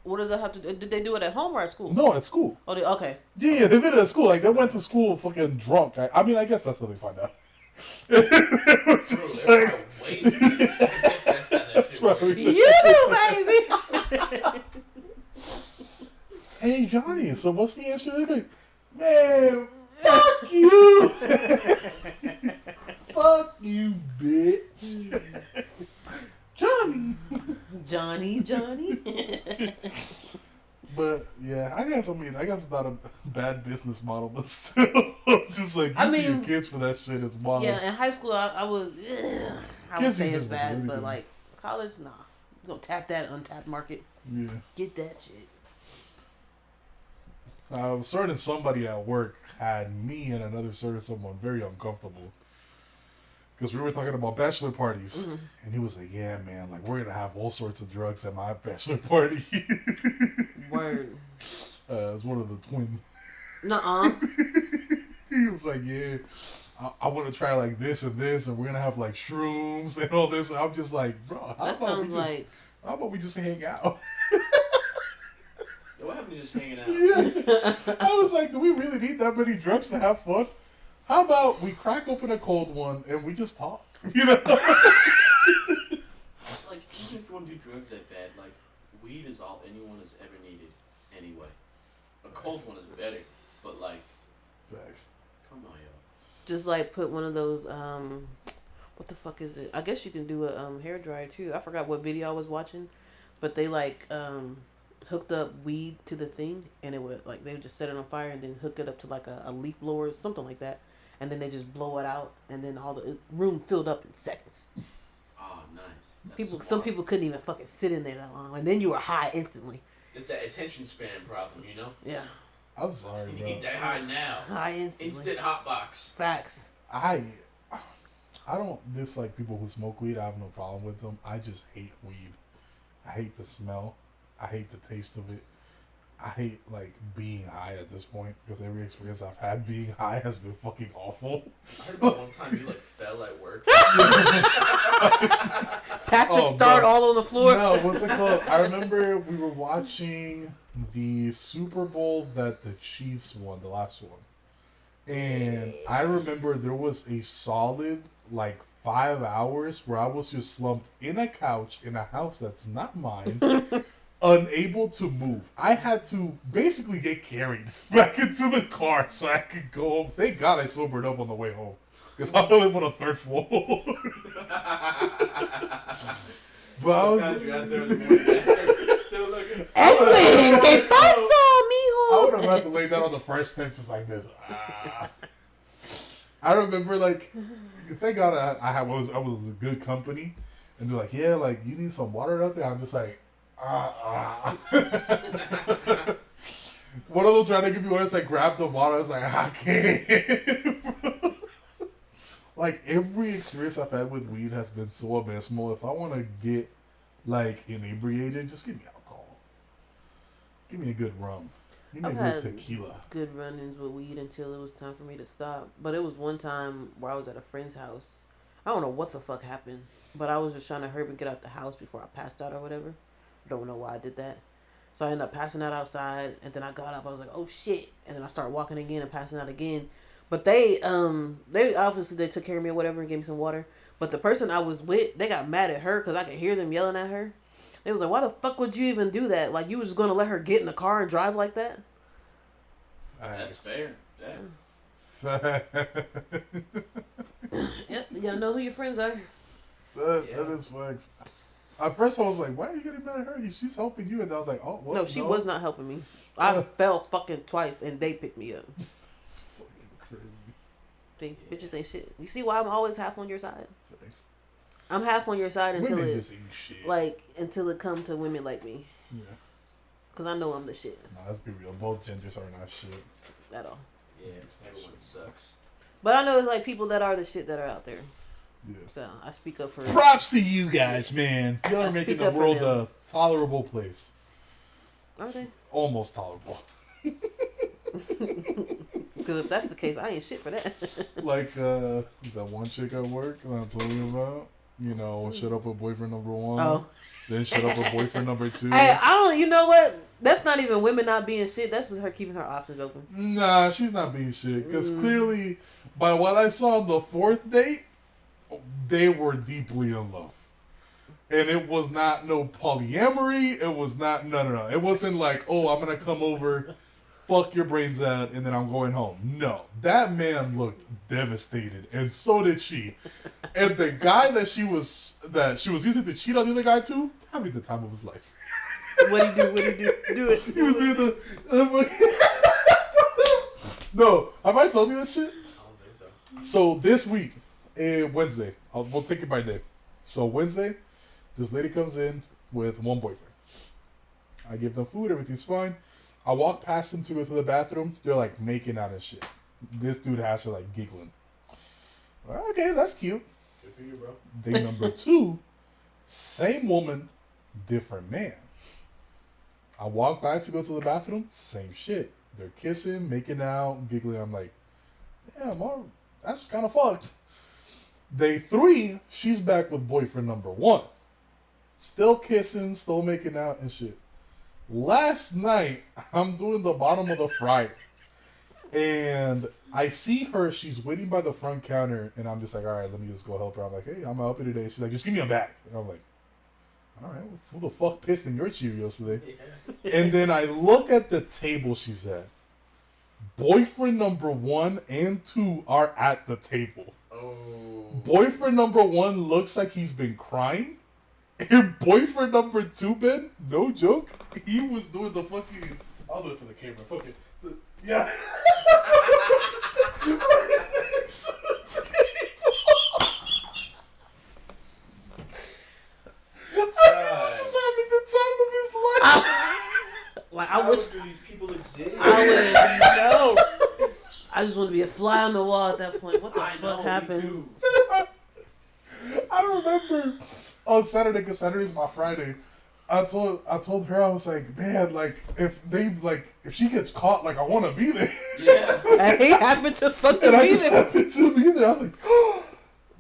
what does that have to do? Did they do it at home or at school? No, at school. Oh, okay. Yeah, they did it at school. Like they went to school fucking drunk. I mean, I guess that's how they find out. It was Bro, just they're like, probably wasted. That's how that shit right. works. You, baby. hey Johnny, so what's the answer? They're like, man, fuck you. Fuck you, bitch. Johnny. Johnny. But yeah, I guess it's not a bad business model, but still, just like using your kids for that shit is wild. Yeah, in high school, I was. I would Kids say is it's just bad, really but good. like college, nah. You gonna tap that untapped market? Yeah. Get that shit. Certain somebody at work had me and another certain someone very uncomfortable because we were talking about bachelor parties, and he was like, "Yeah, man, like we're gonna have all sorts of drugs at my bachelor party." Word. It's one of the twins. Nuh-uh. He was like, "Yeah, I want to try like this and this, and we're gonna have like shrooms and all this." And I'm just like, "Bro, That sounds like. how about we just hang out?" Yo, what happened to just hanging out? Yeah. I was like, do we really need that many drugs to have fun? How about we crack open a cold one and we just talk? You know? Like, even if you want to do drugs that bad, like, weed is all anyone has ever needed anyway. A cold one is better, but, like, Facts. come on, yo. Just like put one of those what the fuck is it? I guess you can do a hair dryer too. I forgot what video I was watching, but they like hooked up weed to the thing, and it would like they would just set it on fire and then hook it up to like a leaf blower or something like that, and then they just blow it out, and then all the room filled up in seconds. Oh, nice. That's People, smart. some people couldn't even fucking sit in there that long, and then you were high instantly. It's that attention span problem, you know? Yeah, I'm sorry, You bro. need that high now. high instantly. Instant hot box. Facts. I don't dislike people who smoke weed. I have no problem with them. I just hate weed. I hate the smell. I hate the taste of it. I hate like being high at this point because every experience I've had being high has been fucking awful. I heard about one time you, like, fell at work. Patrick Oh, starred bro. all on the floor. No, what's it called? I remember we were watching the Super Bowl that the Chiefs won, the last one. And I remember there was a solid like 5 hours where I was just slumped in a couch in a house that's not mine, unable to move. I had to basically get carried back into the car so I could go home. Thank God I sobered up on the way home. Because I live on a third floor. But I was, Found you out there in the morning. Still looking. Edwin, ¿qué pasó, I would mijo? have had to lay down on the first step just like this. Ah. I remember like, thank God I was a good company, and they're like, yeah, like you need some water out there. I'm just like, One of them trying to give me water, so I grabbed the water. I was like, I can't. Like every experience I've had with weed has been so abysmal. If I want to get like inebriated, just give me alcohol. Give me a good rum. Give me I've a good had tequila. good run-ins with weed until it was time for me to stop. But it was one time where I was at a friend's house. I don't know what the fuck happened, but I was just trying to hurry and get out the house before I passed out or whatever. Don't know why I did that. So I ended up passing out outside, and then I got up. I was like, "Oh shit!" And then I started walking again and passing out again. But they obviously they took care of me or whatever and gave me some water. But the person I was with, they got mad at her because I could hear them yelling at her. They was like, "Why the fuck would you even do that? Like you was just gonna let her get in the car and drive like that?" That's fair. Yeah. Yep, you gotta know who your friends are. That is facts. At first, I was like, "Why are you getting mad at her? She's helping you." And I was like, "Oh, what? No, she was not helping me. I fell fucking twice and they picked me up. It's fucking crazy. They bitches ain't shit. You see why I'm always half on your side? Thanks. I'm half on your side until Women it just ain't shit. until it come to women like me. Yeah. Cause I know I'm the shit Nah, let's be real. Both genders are not shit. at all. Yeah, everyone sucks. But I know it's like people that are the shit that are out there. Yeah. So I speak up for Props to you guys, man. Y'all I are making speak the up for world them. a tolerable place. Are they? Almost tolerable. Because if that's the case, I ain't shit for that. Like that one chick at work that I told you about. You know, shut up with boyfriend number one. Oh. Then shut up with boyfriend number two. Hey, I don't. You know what? That's not even women not being shit. That's just her keeping her options open. Nah, she's not being shit. Because clearly, by what I saw on the fourth date, they were deeply in love. And it was not no polyamory. It was not, no. It wasn't like, oh, I'm going to come over, fuck your brains out, and then I'm going home. No. That man looked devastated. And so did she. And the guy that she was using to cheat on the other guy too, having the time of his life. What'd he do? Do it. He was doing the... No. Have I told you this shit? I don't think so. So this week, Wednesday, we'll take it by day. So Wednesday, this lady comes in with one boyfriend. I give them food, everything's fine. I walk past them to go to the bathroom. They're like making out and shit. This dude has her like giggling. Okay, that's cute. Good for you, bro. Day number 2, same woman, different man. I walk by to go to the bathroom, same shit. They're kissing, making out, giggling. I'm like, damn, that's kind of fucked. Day 3, she's back with boyfriend number 1. Still kissing, still making out and shit. Last night, I'm doing the bottom of the fryer. And I see her, she's waiting by the front counter. And I'm just like, all right, let me just go help her. I'm like, hey, I'm gonna help you today. She's like, just give me a bag. And I'm like, all right, who the fuck pissed in your Cheerios today? Yeah. And then I look at the table she's at. Boyfriend number 1 and 2 are at the table. Oh. Boyfriend number 1 looks like he's been crying. And boyfriend number 2, man, no joke, he was doing the fucking... I'll do it for the camera, fuck it. Yeah. Just having the time of his life. Like How I wish do these people exist? I would know. I just want to be a fly on the wall at that point. What the fuck happened? Me too. I remember on Saturday, because Saturday's my Friday. I told her, I was like, man, like if she gets caught, like I want to be there. Yeah. I hate happened to fucking And I me. just happened to be there. I was like,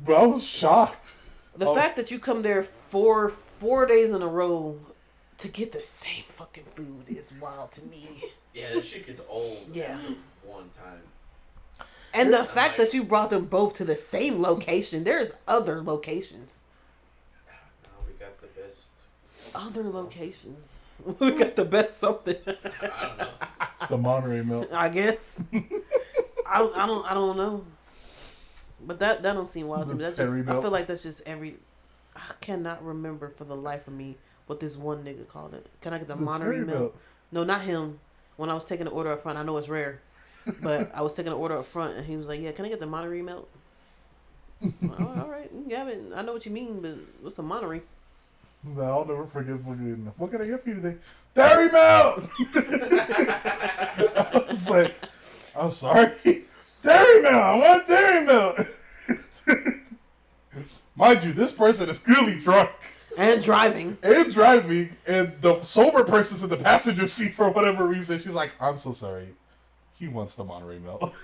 bro, I was shocked. The fact that you come there four days in a row to get the same fucking food is wild to me. Yeah, that shit gets old. Yeah. After one time. And the fact that you brought them both to the same location. There's other locations. Now we got the best. Other locations. We got the best something. I don't know. It's the Monterey milk. I guess. I don't know. But that don't seem wild to me. That's just, I feel like that's just I cannot remember for the life of me what this one nigga called it. Can I get the Monterey milk? No, not him. When I was taking the order up front, I know it's rare, but I was taking the order up front, and he was like, "Yeah, can I get the Monterey milk?" All right, you can have it. I know what you mean, but what's a Monterey? No, I'll never forget fucking. What can I get for you today? Dairy milk. I was like, I'm sorry, dairy milk. I want dairy milk. Mind you, this person is clearly drunk. And driving. And the sober person's in the passenger seat for whatever reason. She's like, I'm so sorry. He wants the Monterey milk.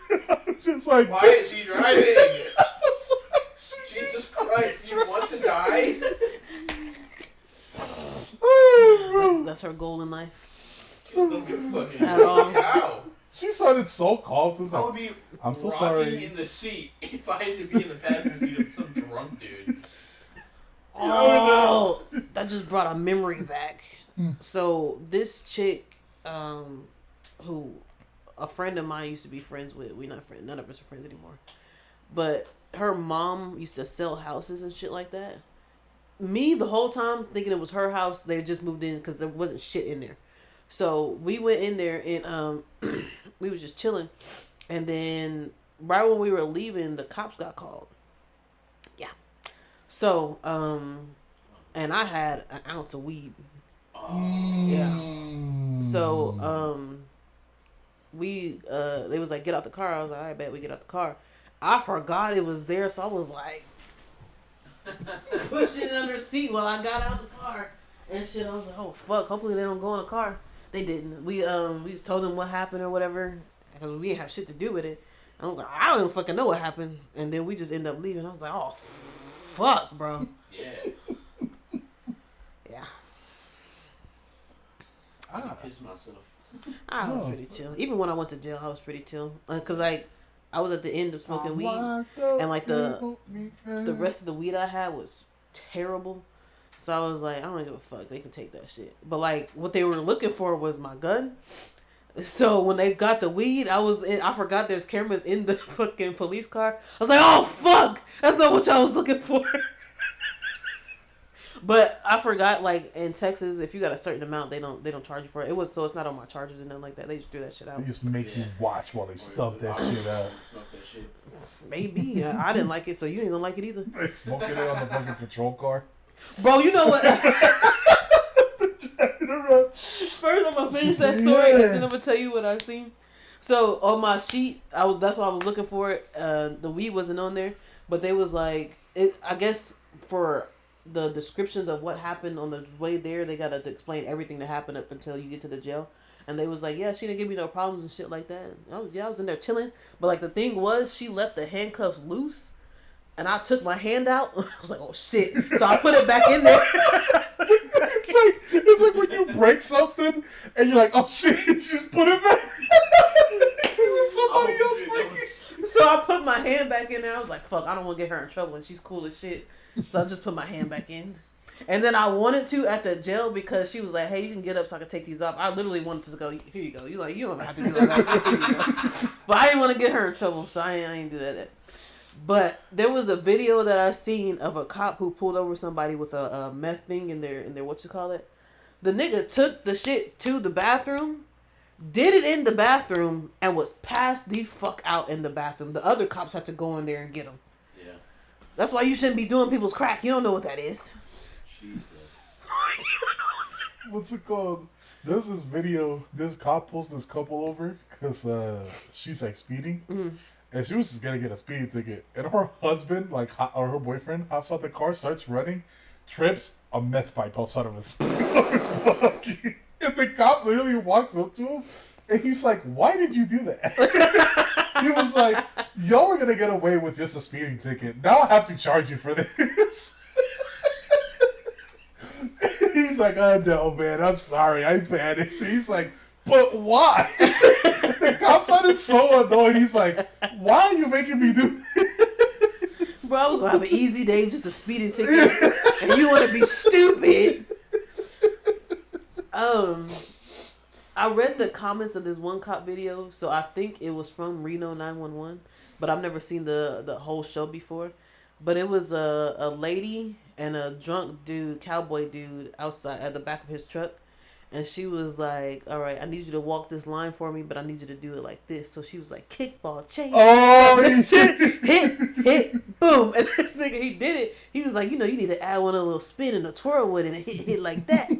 It's like, Why is he driving? Jesus Christ, do you want to die? That's her goal in life. Don't give a fucking At all. How? She sounded so calm. She was I like, would be I'm so rocking sorry. in the seat if I had to be in the passenger seat of some drunk dude. Oh, that just brought a memory back. So this chick, who a friend of mine used to be friends with, we not friends, none of us are friends anymore. But her mom used to sell houses and shit like that. Me, the whole time thinking it was her house, they just moved in because there wasn't shit in there. So we went in there and we was just chilling, and then right when we were leaving, the cops got called. So, and I had an ounce of weed. Yeah. So, they was like, get out the car. I was like, I bet we get out the car. I forgot it was there, so I was like, pushing it under the seat while I got out the car and shit. I was like, oh fuck, hopefully they don't go in the car. They didn't. We just told them what happened or whatever, because we didn't have shit to do with it. And I'm like, I don't even fucking know what happened. And then we just end up leaving. I was like, oh fuck, bro. Yeah. Yeah. Ah. Piss myself. I was pretty chill. Even when I went to jail, I was pretty chill. Cause like I was at the end of smoking weed, and like the rest of the weed I had was terrible. So I was like, I don't give a fuck. They can take that shit. But like what they were looking for was my gun. So when they got the weed, I forgot there's cameras in the fucking police car. I was like, oh fuck, that's not what y'all was looking for. But I forgot, like in Texas, if you got a certain amount, they don't charge you for it. So it's not on my charges and nothing like that. They just threw that shit out. They just make you watch while they stuff that shit out. Smoke that shit. Maybe I didn't like it, so you ain't gonna like it either. They smoking it on the fucking patrol car. Bro, you know what? First, I'm gonna finish that story, and then I'm gonna tell you what I seen. So on my sheet, that's what I was looking for. The weed wasn't on there, but they was like, I guess for the descriptions of what happened on the way there, they gotta explain everything that happened up until you get to the jail. And they was like, yeah, she didn't give me no problems and shit like that. I was in there chilling, but like the thing was, she left the handcuffs loose, and I took my hand out. I was like, oh shit! So I put it back in there. It's like when you break something and you're like, oh shit, you just put it back. And somebody else break it. So I put my hand back in there. I was like, fuck, I don't want to get her in trouble, and she's cool as shit. So I just put my hand back in. And then I wanted to at the jail because she was like, hey, you can get up so I can take these off. I literally wanted to go, here you go. You like, you don't have to do that. Here you go. But I didn't want to get her in trouble, so I ain't do that. But there was a video that I seen of a cop who pulled over somebody with a meth thing in their what you call it. The nigga took the shit to the bathroom, did it in the bathroom, and was passed the fuck out in the bathroom. The other cops had to go in there and get him. Yeah. That's why you shouldn't be doing people's crack. You don't know what that is. Jesus. What's it called? There's this video. This cop pulls this couple over because she's like speeding. Mm-hmm. And she was just gonna get a speeding ticket. And her husband, or her boyfriend, hops out the car, starts running, trips, a meth pipe pops out of his buggy. And the cop literally walks up to him, and he's like, why did you do that? He was like, y'all were gonna get away with just a speeding ticket. Now I have to charge you for this. He's like, oh no, man, I'm sorry, I panicked. He's like, but why? The cop sounded so annoyed. He's like, why are you making me do this? Bro, I was gonna have an easy day, just a speeding ticket, and you want to be stupid. I read the comments of this one cop video, so I think it was from Reno 911, but I've never seen the whole show before. But it was a lady and a drunk dude, cowboy dude, outside at the back of his truck. And she was like, all right, I need you to walk this line for me, but I need you to do it like this. So she was like, kickball, change. Oh, hit, boom. And this nigga, he did it. He was like, you need to add one a little spin and a twirl with it and hit like that.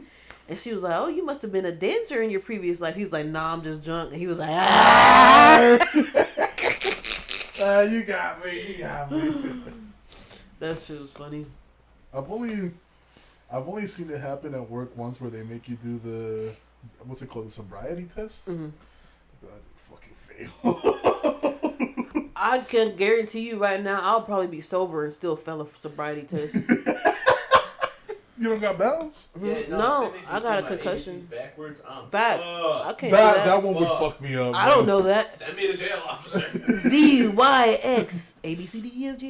And she was like, oh, you must have been a dancer in your previous life. He's like, nah, I'm just drunk. And he was like, you got me. That shit was funny. I've only seen it happen at work once where they make you do the, what's it called, the sobriety test? Mm-hmm. God, fucking fail. I can guarantee you right now, I'll probably be sober and still fail a sobriety test. You don't got balance? Yeah, No, I got a concussion. Backwards, Facts. I can't do That that. one would fuck me up. I don't know that. Send me to jail, officer. ZYX ABCDEFG.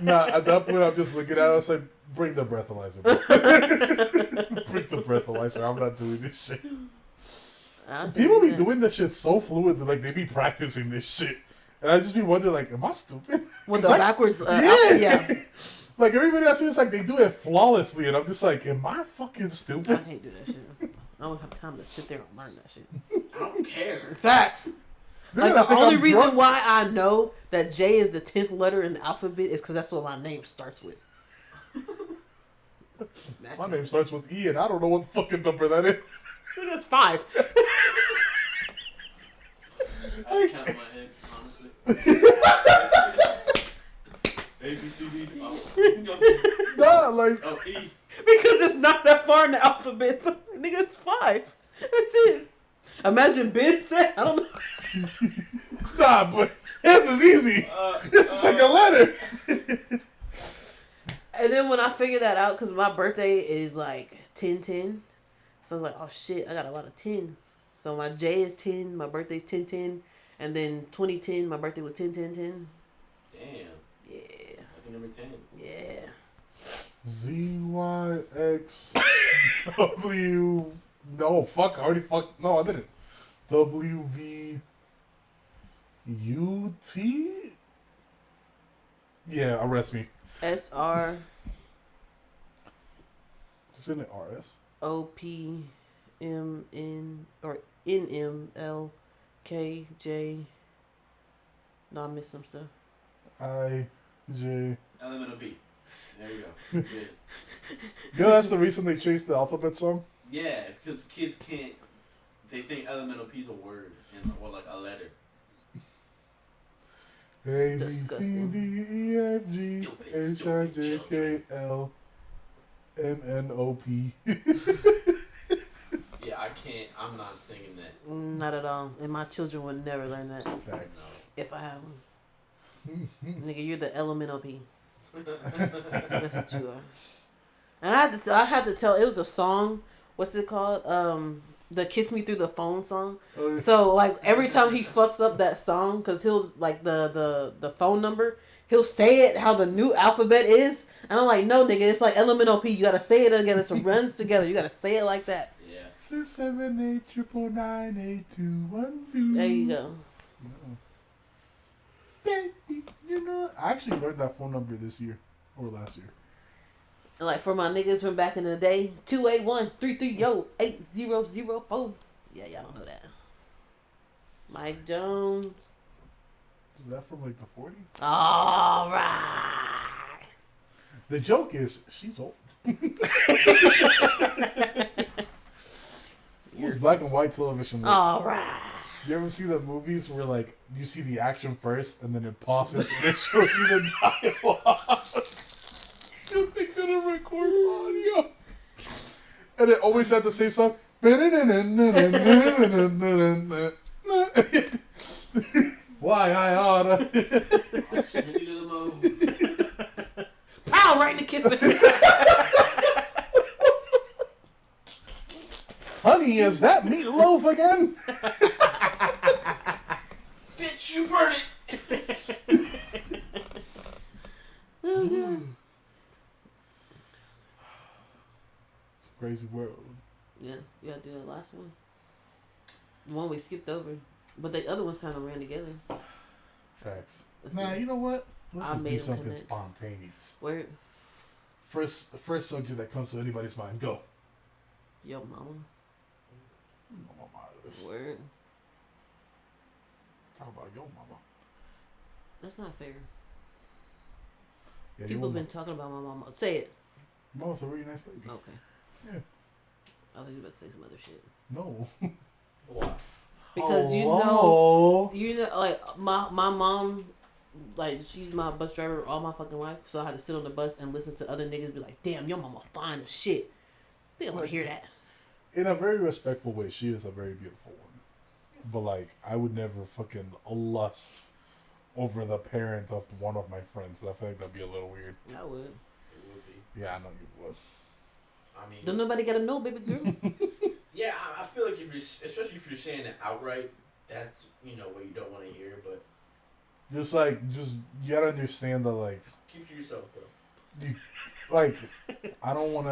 Nah, at that point I'm just looking at it. I was like, bring the breathalyzer. Bring the breathalyzer. I'm not doing this shit. People be doing this shit so fluid that like they be practicing this shit, and I just be wondering like, am I stupid? With the backwards, yeah. Like everybody I see, it's like they do it flawlessly, and I'm just like, am I fucking stupid? I can't do that shit. I don't have time to sit there and learn that shit. I don't care. Facts. Dude, Like I the think only I'm reason drunk. why I know that J is the 10th letter in the alphabet is because that's what my name starts with. That's My it. name starts with E, and I don't know what fucking number that is. That's 5. I can count in my head, honestly. A, B, C, D, oh, Nah, like, oh, E. Because it's not that far in the alphabet. So, nigga, it's 5. That's it. Imagine Ben said, I don't know. nah, but this is easy. This is like a letter. And then when I figured that out, because my birthday is like 10/10, So I was like, oh shit, I got a lot of 10s. So my J is 10, my birthday's 10-10, and then 2010, my birthday was 10-10-10. Damn. Yeah. Lucky number 10. Yeah. ZYXW. No, fuck. I already fucked. No, I didn't. WVUT? Yeah, arrest me. SR Isn't it RS? OPMN or NMLKJ. No, I missed some stuff. IJ. LMNOP. There you go. Good. You know that's the reason they changed the alphabet song? Yeah, because kids can't. They think LMNOP is a word or like a letter. A B C Disgusting. D E F G H I J K L M N O P. Yeah, I can't. I'm not singing that. Not at all. And my children would never learn that Facts. if I have them. Nigga, you're the LMNOP. That's what you are. And I had to tell. It was a song. What's it called? The "Kiss Me Through the Phone" song. Oh, yeah. So like every time he fucks up that song, cause he'll like the phone number, he'll say it how the new alphabet is, and I'm like, no, nigga, it's like LMNOP. You gotta say it again. It runs together. You gotta say it like that. Yeah. 678998212. There you go. Baby, you know, I actually learned that phone number this year or last year. And like for my niggas from back in the day, 281-33-8004. Yeah, y'all don't know that. Mike Jones. Is that from like the 40s? All right. The joke is she's old. It was black and white television. All right. You ever see the movies where like you see the action first and then it pauses and it shows you the dialogue? Because they couldn't record audio. And it always had the same song. Why I oughta. I'll send you to the moon. Pow! Right in the kitchen. Honey, is that meatloaf again? Bitch, you burn it. It's a crazy world. Yeah, you gotta do the last one. The one we skipped over. But the other ones kind of ran together. Facts. Let's Nah, see. you know what? Let's I just made do them something connect. spontaneous. Where? First subject that comes to anybody's mind. Go. Yo, mama. No, I'm out of this. Word. Talk about your mama. That's not fair. Yeah, People have been talking about my mama. Say it. Mama's a really nice lady. Okay. Yeah. I was about to say some other shit. No. Why? Because Hello? you know, like my mom, like she's my bus driver all my fucking life. So I had to sit on the bus and listen to other niggas be like, "Damn, your mama fine as shit." They don't want to hear that. In a very respectful way, she is a very beautiful woman. But like, I would never fucking lust over the parent of one of my friends. I feel like that'd be a little weird. I would. It would be. Yeah, I know you would. I mean, Don't nobody gotta know, baby girl. yeah, I feel like if you're, especially if you're saying it outright, that's what you don't want to hear. But Just like, you gotta understand that like, keep it to yourself, bro. like, I don't want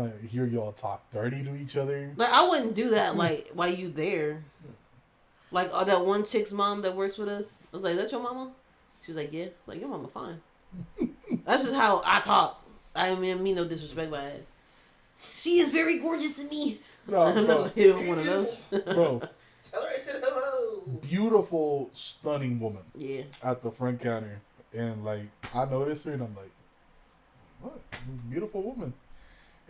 to hear y'all talk dirty to each other. Like I wouldn't do that. Like while you there. Like that one chick's mom that works with us. I was like, "That's your mama?" She's like, "Yeah." I was like, "Your mama fine." That's just how I talk. I mean no disrespect by it. She is very gorgeous to me. No, I'm bro, not like one of those. bro, Tell her I said hello. beautiful, stunning woman Yeah. at the front counter, and like I noticed her, and I'm like, "What? Beautiful woman."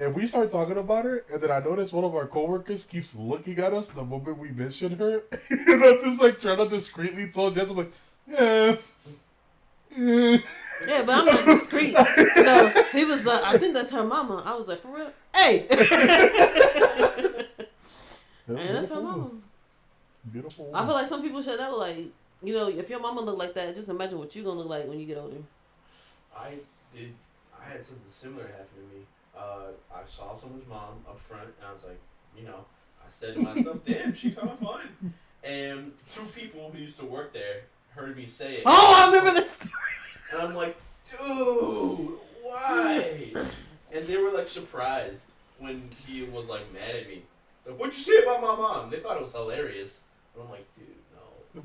And we start talking about her, and then I notice one of our coworkers keeps looking at us the moment we mention her, and I'm just like trying to discreetly tell Jess, I'm like, "Yes." Yeah. Yeah, but I'm not discreet. So he was like, I think that's her mama. I was like, for real? Hey! And that's her mama. Beautiful woman. I feel like some people should know, like, if your mama look like that, just imagine what you gonna look like when you get older. I had something similar happen to me. I saw someone's mom up front, and I was like, you know, I said to myself, damn, she kind of fine. And two people who used to work there heard me say it. Oh, I remember this story. And I'm like, dude, why? And they were like surprised when he was like mad at me. Like, what'd you say about my mom? They thought it was hilarious. But I'm like, dude,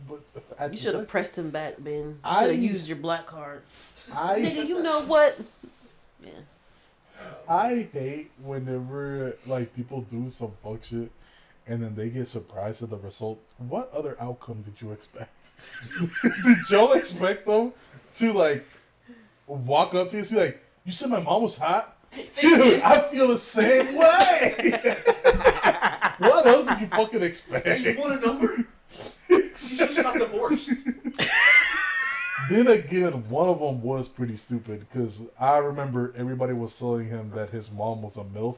no. But You should have pressed him back, Ben. You I- should have used your black card. I Nigga, you know what? Yeah. I hate whenever like people do some fuck shit and then they get surprised at the result. What other outcome did you expect? Did y'all expect them to like walk up to you and be like, "You said my mom was hot?" Dude, I feel the same way. What else did you fucking expect? Hey, you want a number? She just got divorced. Then again, one of them was pretty stupid because I remember everybody was telling him that his mom was a MILF.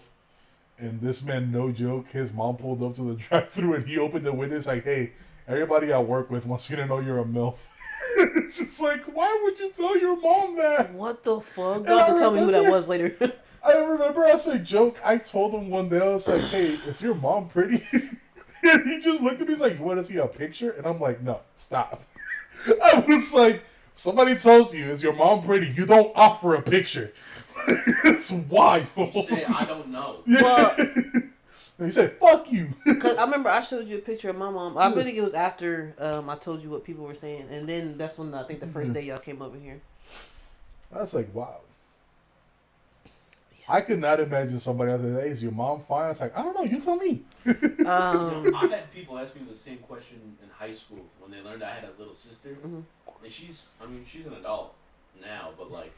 And this man, no joke, his mom pulled up to the drive-thru and he opened the window. It's like, hey, everybody I work with wants you to know you're a MILF. It's just like, why would you tell your mom that? What the fuck? And You'll have I to tell me who that remember- was later. I remember as a joke, I told him one day, I was like, hey, is your mom pretty? And he just looked at me, he's like, what, is he a picture? And I'm like, no, stop. I was like, somebody tells you, is your mom pretty? You don't offer a picture. It's wild. You said, I don't know. Well, And he said, fuck you. cause I remember I showed you a picture of my mom. I think it was after I told you what people were saying. And then that's when I think the first day y'all came over here. That's like, wow. I could not imagine somebody else say, hey, is your mom fine? It's like, I don't know, you tell me. I had people ask me the same question in high school when they learned I had a little sister. Mhm. And she's an adult now, but like,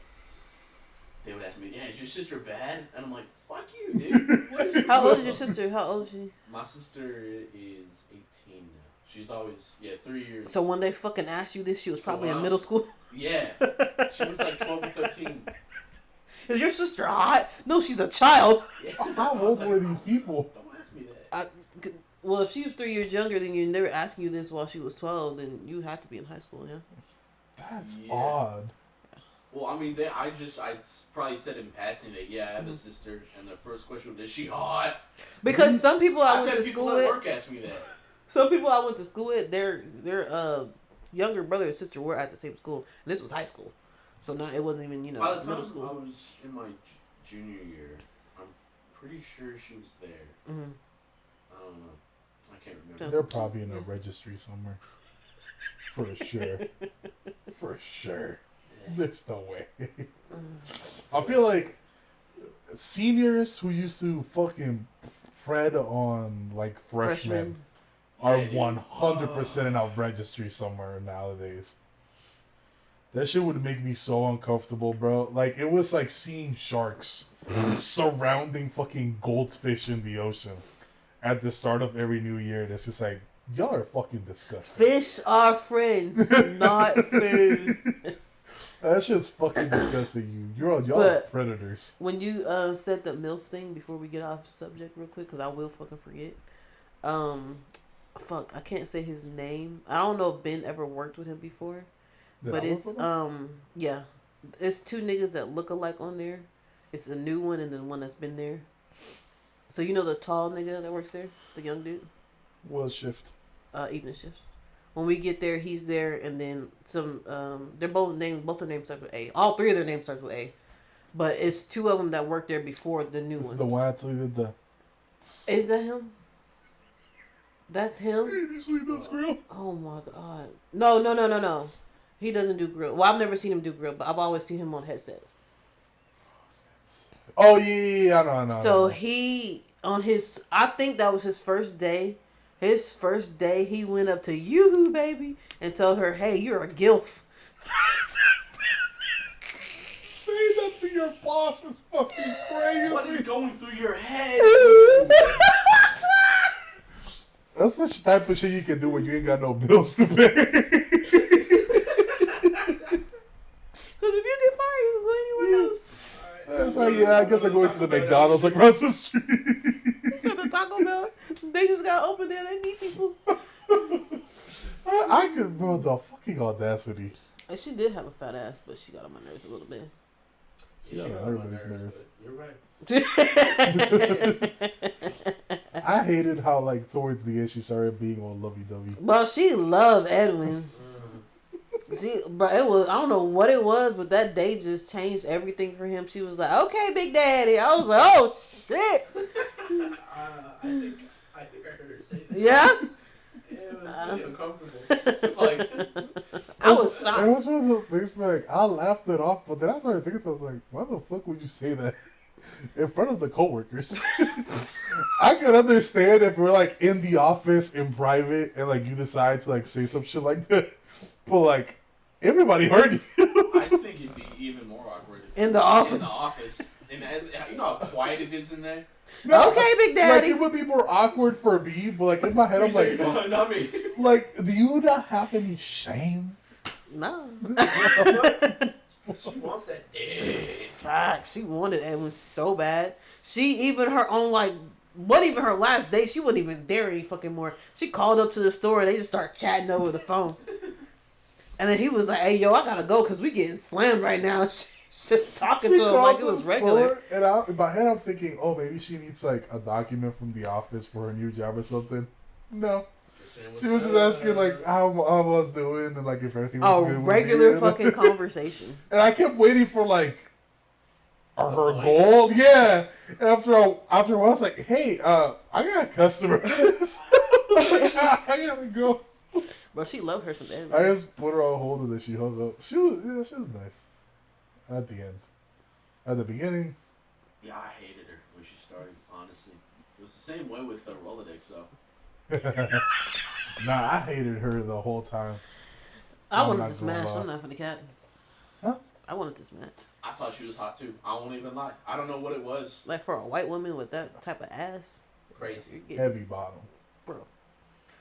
they would ask me, yeah, is your sister bad? And I'm like, fuck you, dude. What is your How old is your sister? How old is she? My sister is 18 now. She's always, 3 years. So when they fucking asked you this, she was So probably in wow. middle school. Yeah. She was like 12 or 13. Is your sister hot? No, she's a child. Yeah. How I was old like, were these people? Don't ask me that. Well, if she was 3 years younger than you and they were asking you this while she was 12, then you had to be in high school, yeah? That's Yeah. odd. Well, I mean, I probably said in passing that, I have a sister, and the first question was, is she hot? Because some people I I've went had to people school at with, work ask me that. some people I went to school with, their younger brother and sister were at the same school. And this was high school. So now it wasn't even, By the time middle I school. was in my junior year, I'm pretty sure she was there. Mhm. I don't know. I can't remember. They're probably in a registry somewhere. For sure. For sure. There's no way. I feel like seniors who used to fucking fred on like freshmen are Yeah, dude. 100% in a registry somewhere nowadays. That shit would make me so uncomfortable, bro. Like, it was like seeing sharks surrounding fucking goldfish in the ocean at the start of every new year. That's just like, y'all are fucking disgusting. Fish are friends, not food. That shit's fucking disgusting. Y'all are But- predators. When you said the MILF thing, before we get off subject real quick, because I will fucking forget. Fuck, I can't say his name. I don't know if Ben ever worked with him before. Did But I work it's with them? yeah, it's two niggas that look alike on there. It's a new one and then one that's been there. So you know the tall nigga that works there, the young dude, What shift? evening shift. When we get there, he's there, and then some. They're both named. Both their names start with A. All three of their names starts with A. But it's two of them that worked there before the new It's one. the one I told you the. Is that him? That's him. Usually this grill. Oh my god. No. He doesn't do grill. Well, I've never seen him do grill, but I've always seen him on headset. Oh yeah, I know. So he on his, I think that was his first day. His first day, he went up to Yoo-hoo baby and told her, "Hey, you're a gilf." Saying that to your boss is fucking crazy. What is going through your head? That's the type of shit you can do when you ain't got no bills to pay. Because if you get fired, you can go anywhere else. It's like, yeah, I guess I'm going to the McDonald's across the street. He said the Taco Bell, they just got open there. They need people. I could, bro, the fucking audacity. And she did have a fat ass, but she got on my nerves a little bit. Yeah, She got everybody's on my nervous. but you're right. I hated how like towards the end she started being all lovey-dovey. Bro, she loved Edwin. Bro, it was, I don't know what it was, but that day just changed everything for him. She was like, "Okay, Big Daddy." I was like, "Oh shit." I think I heard her say that. Yeah. It was really uncomfortable. Like, I was It shocked. was one of those things where like I laughed it off, but then I started thinking, I was like, why the fuck would you say that in front of the coworkers? I could understand if we're like in the office in private and like you decide to like say some shit like that, but like everybody heard you. I think it'd be even more awkward In the office. In the office. And you know how quiet it is in there? Okay, Big Daddy. Like it would be more awkward for me, but like in my head I'm like, no, not me. like, do you not have any shame? No. She wants that dick. Fuck, she wanted Edwin so bad. She even her own like, what even her last date, she wasn't even there any fucking more. She called up to the store and they just started chatting over the phone. And then he was like, "Hey, yo, I gotta go because we getting slammed right now." She's just talking to him like it was regular. And in my head, I'm thinking, oh, maybe she needs like a document from the office for her new job or something. No, she was just asking like how I was doing and like if everything was Oh, good. regular with me. fucking conversation. And I kept waiting for like her goal. Yeah. And after a while, I was like, hey, I got a customer. I was like, I gotta go. Bro, she loved her some Edwin. I just put her on hold and then she hung up. She was nice. At the end. At the beginning. Yeah, I hated her when she started, honestly. It was the same way with Rolodex, though. Nah, I hated her the whole time. I I'm wanted not to smash. gonna lie. I'm not for the cat. Huh? I wanted to smash. I thought she was hot, too. I won't even lie. I don't know what it was. Like for a white woman with that type of ass. Crazy. You're getting- Heavy bottom. Bro.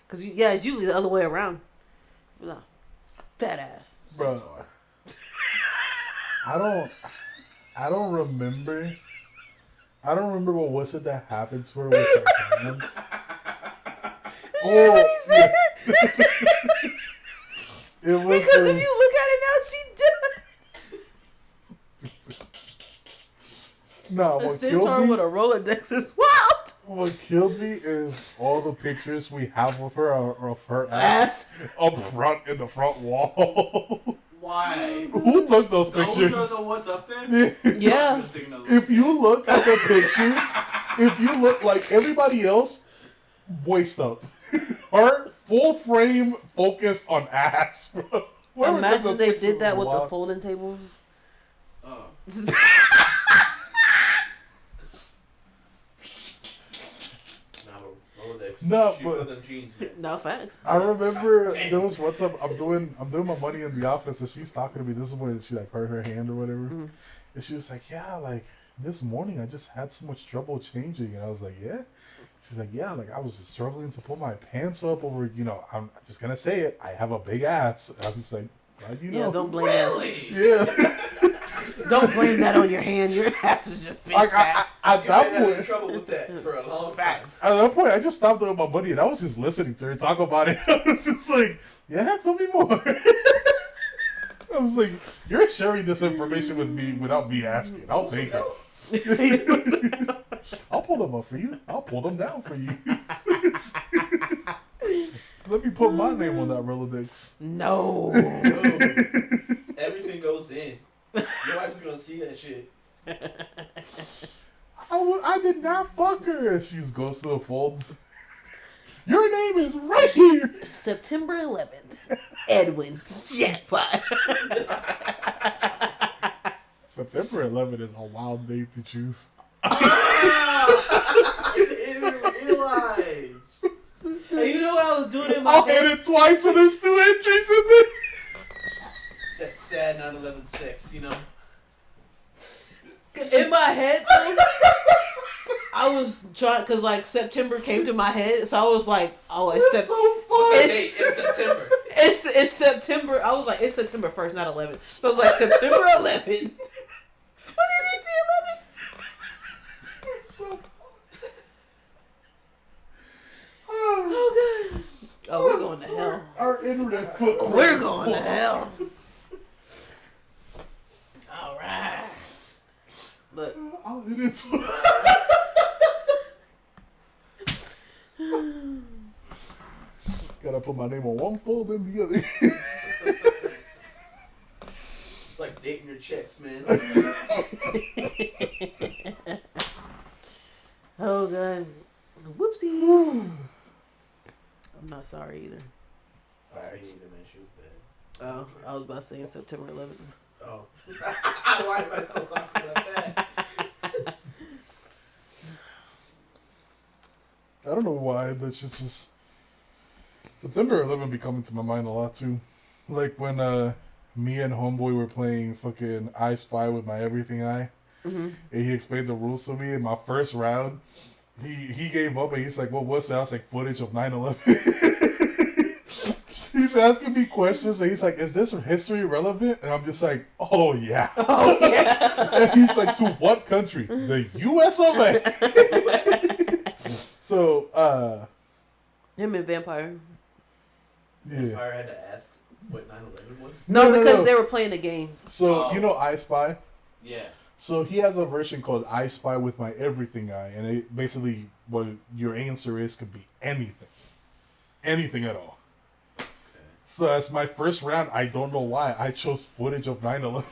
Because, yeah, it's usually the other way around. But nah. Fat ass. Bro. I don't remember. I don't remember what was it that happened to her with her hands. Yeah, what he said? It was Because if you look at it now, she did. no, A what centaur killed me, with a Rolodex is wild. what killed me is all the pictures we have of her are of her ass up front in the front wall. Why? Who took those Those pictures? are the ones up there? Yeah. I'm taking a look. If you look at the pictures, if you look like everybody else, waist up. Her full frame focused on ass, bro. Whoever took Imagine those they pictures did that was with the wild. folding table. Oh. Now Rolodex. No, She but- filled them jeans, man. No facts. I remember there was once I'm doing my money in the office and she's talking to me. This is when she like hurt her hand or whatever, Mhm. and she was like, "Yeah, like this morning I just had so much trouble changing," and I was like, "Yeah." She's like, "Yeah, like I was just struggling to pull my pants up over. I'm just gonna say it. I have a big ass." And I was like, "Glad you know." Yeah, don't blame that. Really? Yeah. Don't blame that on your hand. Your ass is just big Like fat. at You've that been having point, trouble with that for a long time. Facts. at that point, I just stopped doing my money and I was just listening to her talk about it. I was just like, "Yeah, tell me more." I was like, "You're sharing this information with me without me asking. I'll take it. I'll pull them up for you. I'll pull them down for you." Let me put my name on that Rolodex. No. Everything goes in. Your wife's gonna see that shit. I did not fuck her. She just goes to the folds. Your name is right here. September 11th. Edwin. Jackpot. September 11th is a wild date to choose. I didn't even realize. Hey, you know what I was doing in my I'll hit head? it twice and there's 2 entries in there. That sad 9/11/6, you know. In my head, though, I was trying, because, like, September came to my head, so I was like, oh, it's That's September. so fun. It's- Hey, in September. It's September. I was like, it's September 1st, not 11th. So I was like, September 11th. What did you see 11th? So Oh, God. Oh, we're going to hell. our internet footprint. We're is going to full. hell. All right. Look, I'll folded into. Gotta put my name on one fold and the other. It's like dating your checks, man. Oh god. Whoopsies. I'm not sorry either. I need to man. She was bad. Oh, I was about to say in September 11th. Oh. Why am I still talking about that? I don't know why. That's just September 11 be coming to my mind a lot too. Like when me and homeboy were playing fucking I Spy with my everything eye, and he explained the rules to me in my first round. He gave up and he's like, "Well, what's that?" I was like, "Footage of 9/11." He's asking me questions and he's like, "Is this history relevant?" And I'm just like, "Oh yeah." Oh yeah. And he's like, "To what country?" The U.S. of A. So, Him and Vampire. yeah. Empire had to ask what 9/11 was. No, No, because no. they were playing the game. So you know I Spy. Yeah. So he has a version called I Spy with my everything eye, and it basically what your answer is could be anything, anything at all. Okay. So as my first round, I don't know why I chose footage of 9/11.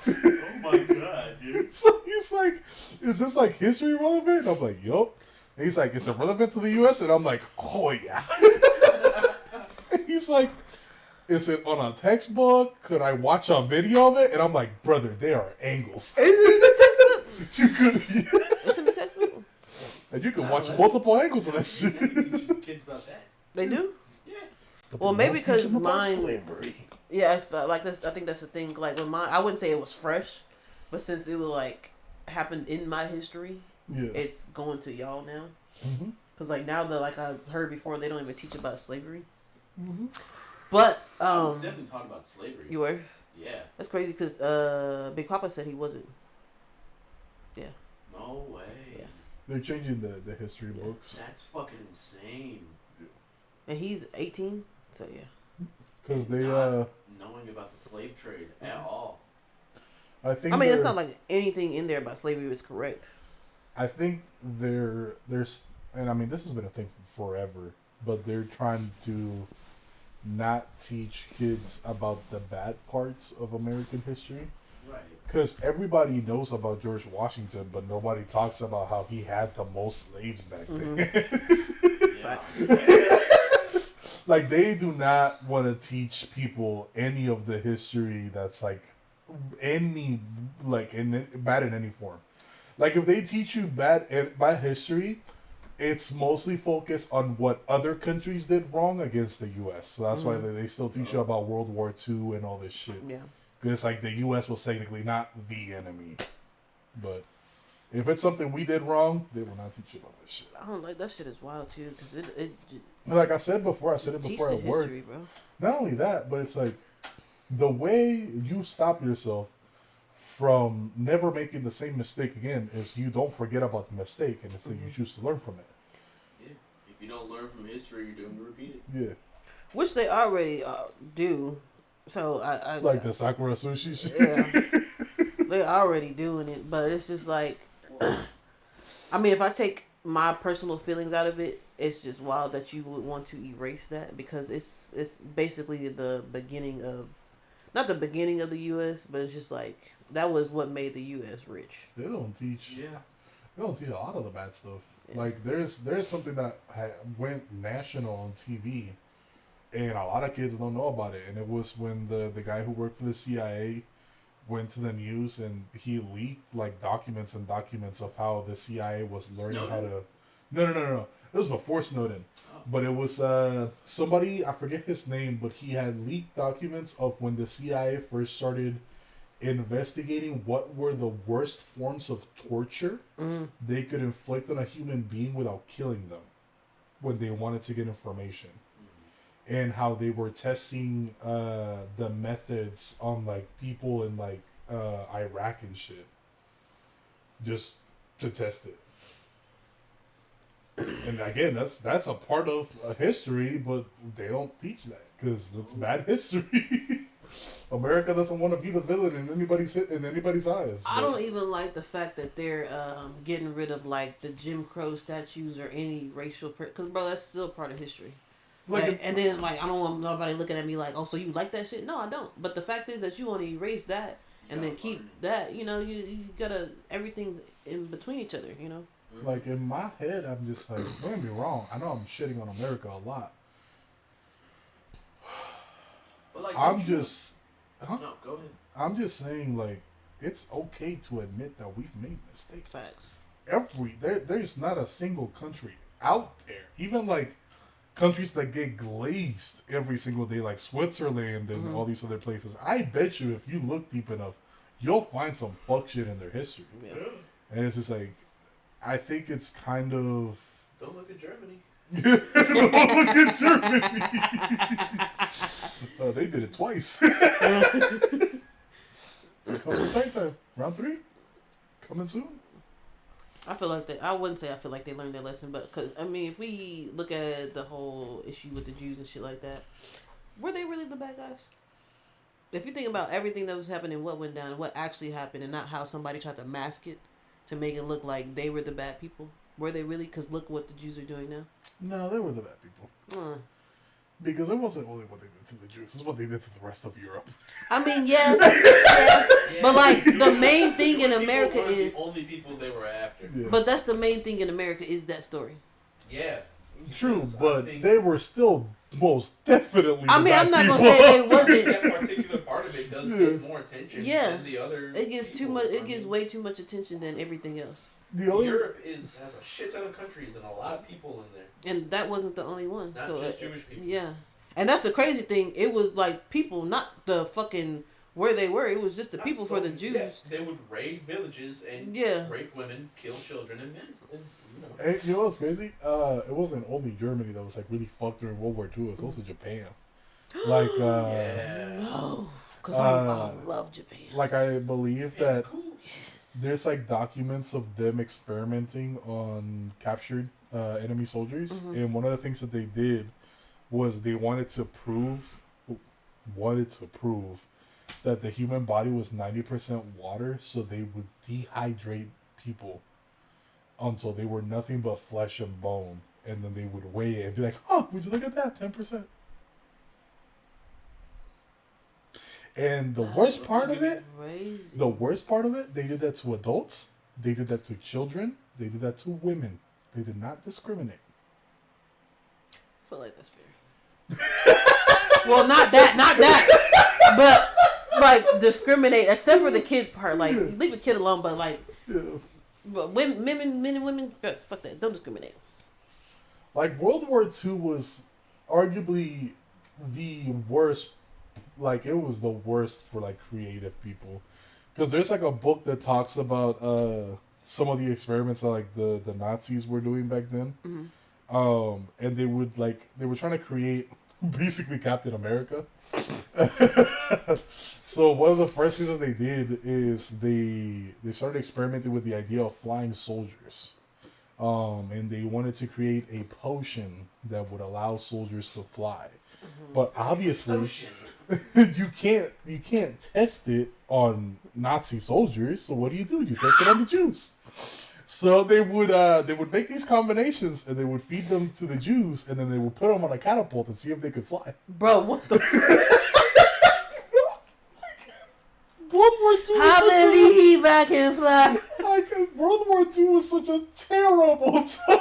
Oh my god, dude. So he's like, "Is this like history relevant?" And I'm like, "Yup." And he's like, "Is it relevant to the U.S.?" And I'm like, "Oh yeah." And he's like, "Is it on a textbook? Could I watch a video of it?" And I'm like, "Brother, there are angles. Is it in the textbook? You could, It's in the textbook. and you can watch multiple angles of that You shit." gotta teach kids about that. They do? Yeah. Well, maybe because mine. slavery. Yeah, I felt like that's. I think that's the thing. Like with mine, I wouldn't say it was fresh, but since it was like happened in my history, Yeah. it's going to y'all now. Mm-hmm. Cause like now that like I heard before, they don't even teach about slavery. Mm-hmm. But I was definitely talking about slavery. you were. Yeah. That's crazy because Big Papa said he wasn't. Yeah. No way. Yeah. They're changing the history books That's fucking insane. And he's 18, so yeah. because they Not knowing about the slave trade at all. I think I mean, it's they're- not like anything in there about slavery is correct. I think there's and I mean this has been a thing for forever, but they're trying to not teach kids about the bad parts of American history. Right. Because everybody knows about George Washington, but nobody talks about how he had the most slaves back then. Yeah. Like, they do not want to teach people any of the history that's, like, bad in any form. Like, if they teach you bad history, it's mostly focused on what other countries did wrong against the U.S. So that's why they still teach you about World War II and all this shit. Yeah. Because, like, the U.S. was technically not the enemy. But if it's something we did wrong, they will not teach you about this shit. I don't like that shit is wild too because it And like I said before, I said it before at teaches work. history, bro. Not only that, but it's like the way you stop yourself from never making the same mistake again is you don't forget about the mistake, and it's that you choose to learn from it. Yeah. If you don't learn from history, you're doomed to repeat it. Yeah, Which they already do. So I like the Sakura sushi shit. Yeah. They're already doing it, but it's just like, I mean, if I take my personal feelings out of it, it's just wild that you would want to erase that because it's basically the beginning of, not the beginning of the U.S., but it's just like that was what made the U.S. rich. They don't teach. Yeah. They don't teach a lot of the bad stuff. Yeah. Like there's something that went national on TV, and a lot of kids don't know about it. And it was when the guy who worked for the CIA went to the news and he leaked like documents and documents of how the CIA was learning how to. No. It was before Snowden, but it was somebody, I forget his name, but he had leaked documents of when the CIA first started investigating what were the worst forms of torture they could inflict on a human being without killing them when they wanted to get information. And how they were testing the methods on like people in like Iraq and shit, just to test it. And again, that's a part of history, but they don't teach that because that's bad history. America doesn't want to be the villain in anybody's eyes. I don't even like the fact that they're getting rid of like the Jim Crow statues or any racial, because bro, that's still part of history. Like, and then like I don't want nobody looking at me like, oh, so you like that shit? No, I don't. But the fact is that you want to erase that and then keep that. You know, you gotta, everything's in between each other. You know. Like in my head, I'm just like, don't get me wrong. I know I'm shitting on America a lot. But like, I'm just. No, go ahead. I'm just saying, like, it's okay to admit that we've made mistakes. Facts. There's not a single country out there, even like countries that get glazed every single day, like Switzerland and all these other places. I bet you, if you look deep enough, you'll find some fuck shit in their history. Yeah. And it's just like, I think it's kind of. Don't look at Germany. Don't look at Germany. They did it twice. It comes the third time. Round 3 coming soon. I feel like I wouldn't say I feel like they learned their lesson, but because I mean, if we look at the whole issue with the Jews and shit like that, were they really the bad guys? If you think about everything that was happening, what went down, what actually happened, and not how somebody tried to mask it to make it look like they were the bad people, were they really? Because look what the Jews are doing now. No, they were the bad people. Because it wasn't only what they did to the Jews; it's what they did to the rest of Europe. I mean, yeah. But like the main thing in America is the only people they were after. Yeah. But that's the main thing in America is that story. Yeah. True, but they were still most definitely. I mean, I'm not people. gonna say they wasn't. That particular part of it does get more attention than the other. It gets too much. It gets way too much attention than everything else. Europe has a shit ton of countries and a lot of people in there. And that wasn't the only one. It's not so just Jewish people. Yeah, and that's the crazy thing. It was like people, not the fucking where they were. It was just the people for the Jews. Yeah, they would raid villages and rape women, kill children and men. And you know what's crazy? It wasn't only Germany that was like really fucked during World War II. It's also Japan. Like, no, because I love Japan. Like, I believe that cool. there's like documents of them experimenting on captured enemy soldiers, and one of the things that they did was they wanted to prove that the human body was 90% water, so they would dehydrate people until they were nothing but flesh and bone, and then they would weigh it and be like, "Oh, would you look at that? 10%." And the worst part of it, they did that to adults, they did that to children, they did that to women. They did not discriminate. I feel like that's fair. Well, not that, but like discriminate, except for the kids part. Like leave a kid alone, but like, but women, men and women, fuck that. Don't discriminate. Like World War II was arguably the worst. Like, it was the worst for like creative people, because there's like a book that talks about some of the experiments that like the Nazis were doing back then. And they were trying to create basically Captain America. So one of the first things that they did is they started experimenting with the idea of flying soldiers. And they wanted to create a potion that would allow soldiers to fly. But obviously you can't test it on Nazi soldiers, so what do? You test it on the Jews. So they would make these combinations and they would feed them to the Jews, and then they would put them on a catapult and see if they could fly. Bro, what the World War II. I believe I can fly. Like, World War II was such a terrible time.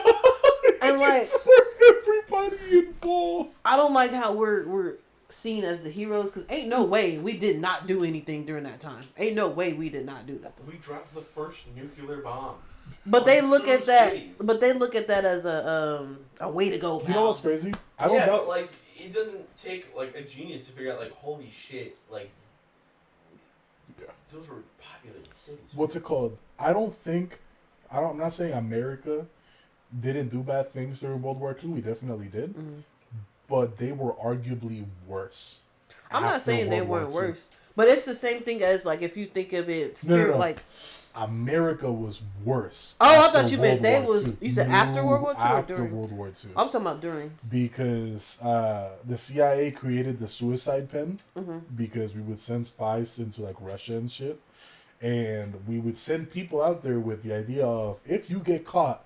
And like for everybody involved. I don't like how we're seen as the heroes, because ain't no way we did not do anything during that time. Ain't no way we did not do that. We dropped the first nuclear bomb. But they look at that. Cities. But they look at that as a way to go. Pal. You know what's crazy? I don't know. But like, it doesn't take like a genius to figure out like, holy shit, like, those were populated cities. What's it called? I'm not saying America didn't do bad things during World War II. We definitely did. But they were arguably worse. I'm not saying they weren't worse. But it's the same thing as, like, if you think of it, like, America was worse. Oh, I after thought you meant World they War was. II. You said after World War II or After during? World War II. I'm talking about during. Because the CIA created the suicide pen Mm-hmm. because we would send spies into like Russia and shit. And we would send people out there with the idea of if you get caught,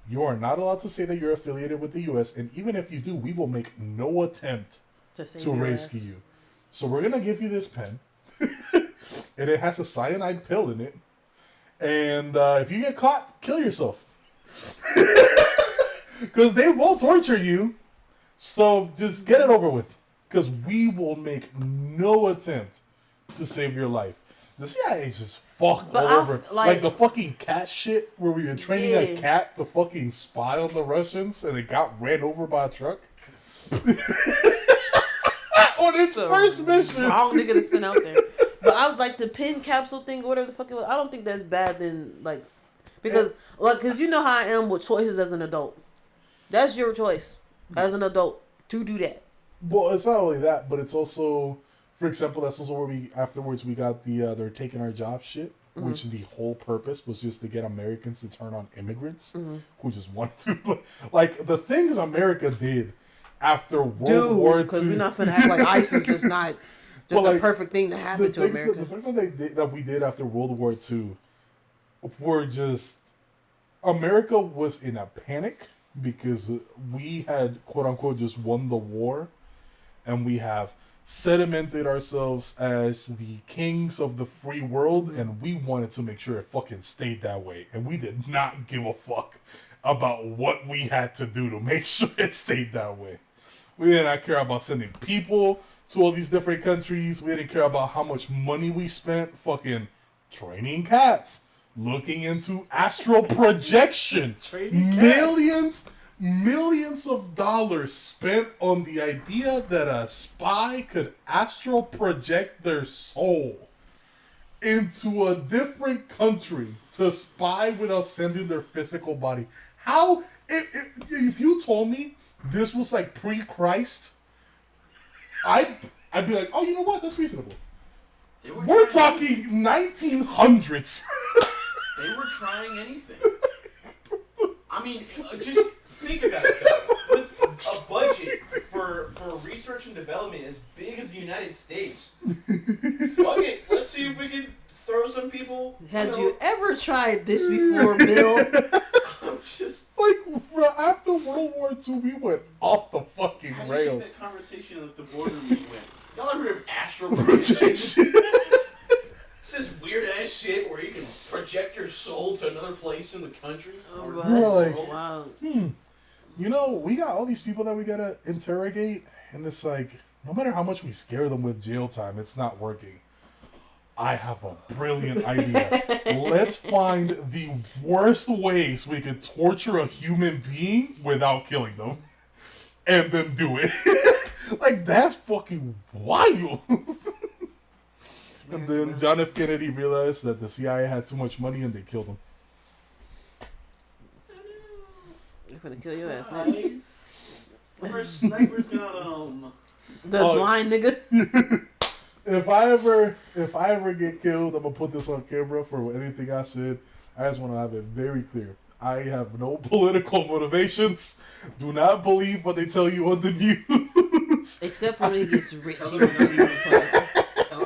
you are not allowed to say that you're affiliated with the U.S. And even if you do, we will make no attempt to rescue you. So we're going to give you this pen. And it has a cyanide pill in it. And if you get caught, kill yourself. Because they will torture you. So just get it over with. Because we will make no attempt to save your life. The CIA just fucked But all over. like- Like the fucking cat shit where we were training a cat to fucking spy on the Russians and it got ran over by a truck. On its first mission. Wrong nigga to send out there. But I was like the pin capsule thing or whatever the fuck it was. I don't think that's bad then like because you know how I am with choices as an adult. That's your choice as an adult to do that. Well, it's not only that, but it's also, for example, that's also where we afterwards we got the they're taking our job shit, which the whole purpose was just to get Americans to turn on immigrants who just wanted to like the things America did after World War II. Because we're not finna act like ICE is just not just Well, a like, perfect thing to happen to America. The things that we did after World War II were just America was in a panic because we had quote unquote just won the war, and we have sedimented ourselves as the kings of the free world, and we wanted to make sure it fucking stayed that way, and we did not give a fuck about what we had to do to make sure it stayed that way. We did not care about sending people to all these different countries. We didn't care about how much money we spent fucking training cats, looking into astral projection. Millions of dollars spent on the idea that a spy could astral project their soul into a different country to spy without sending their physical body. How, if you told me this was like pre-Christ, I'd be like, oh, you know what? That's reasonable. We're talking 1900s. They were trying anything. I mean, just think about it, though. With a budget for research and development as big as the United States, fuck it. Let's see if we can throw some people. Had you ever tried this before, Bill? I'm just... Like, after World War II, we went off the fucking How do you think rails. that conversation at the border meeting went? Y'all ever heard of astral projection? It's this weird ass shit where you can project your soul to another place in the country. Oh, or wow. We're like, Wow. You know, we got all these people that we gotta interrogate, and it's like, no matter how much we scare them with jail time, it's not working. I have a brilliant idea. Let's find the worst ways we could torture a human being without killing them. And then do it. Like, that's fucking wild. And then John F. Kennedy realized that the CIA had too much money and they killed him. They're finna kill your ass next. Guys, first snipers got The blind nigga. If I ever get killed, I'm gonna put this on camera for anything I said. I just want to have it very clear. I have no political motivations. Do not believe what they tell you on the news. Except for when he gets rich. Tell He him wants to be rich.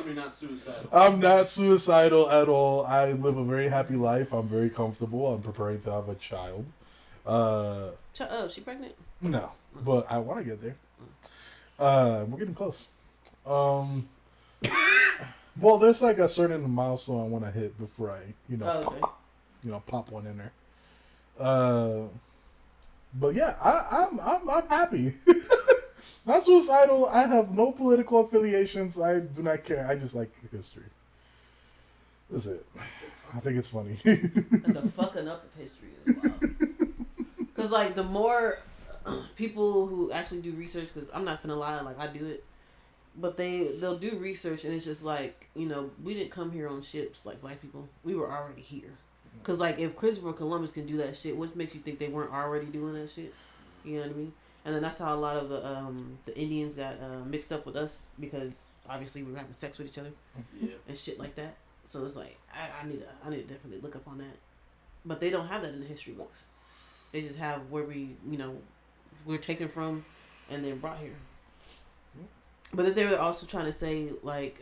you're not suicidal. I'm not suicidal at all. I live a very happy life. I'm very comfortable. I'm preparing to have a child. Shut up. She pregnant? No, but I want to get there. We're getting close. Well, there's like a certain milestone I want to hit before I, Okay. pop one in there. But yeah, I'm happy. Not suicidal. I have no political affiliations. I do not care. I just like history. That's it. I think it's funny. And the fucking up of history is wild. Because, like, the more people who actually do research, because I'm not gonna lie, like, I do it, but they'll do research, and it's just like, we didn't come here on ships like black people. We were already here. Because, like, if Christopher Columbus can do that shit, what makes you think they weren't already doing that shit? You know what I mean? And then that's how a lot of the Indians got mixed up with us, because obviously we were having sex with each other Yeah. and shit like that. So it's like I need to definitely look up on that. But they don't have that in the history books. They just have where we're taken from and then brought here. But then they were also trying to say, like,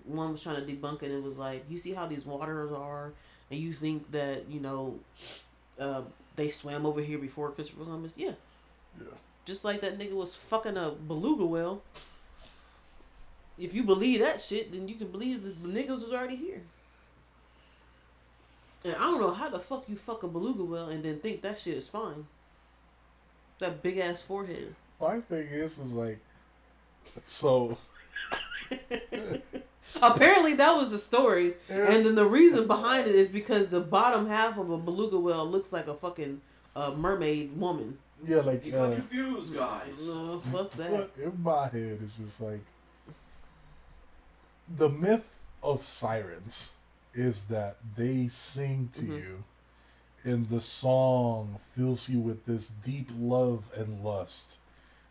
one was trying to debunk it. It was like, you see how these waters are, and you think that, they swam over here before Christopher Columbus? Yeah. Just like that nigga was fucking a beluga whale. If you believe that shit, then you can believe that the niggas was already here. And I don't know how the fuck you fuck a beluga whale and then think that shit is fine. That big ass forehead. My thing is like, so. Apparently that was the story, and then the reason behind it is because the bottom half of a beluga whale looks like a fucking mermaid woman. Yeah, like you got confused, guys. No, fuck that. But in my head, it's just like the myth of sirens is that they sing to you, and the song fills you with this deep love and lust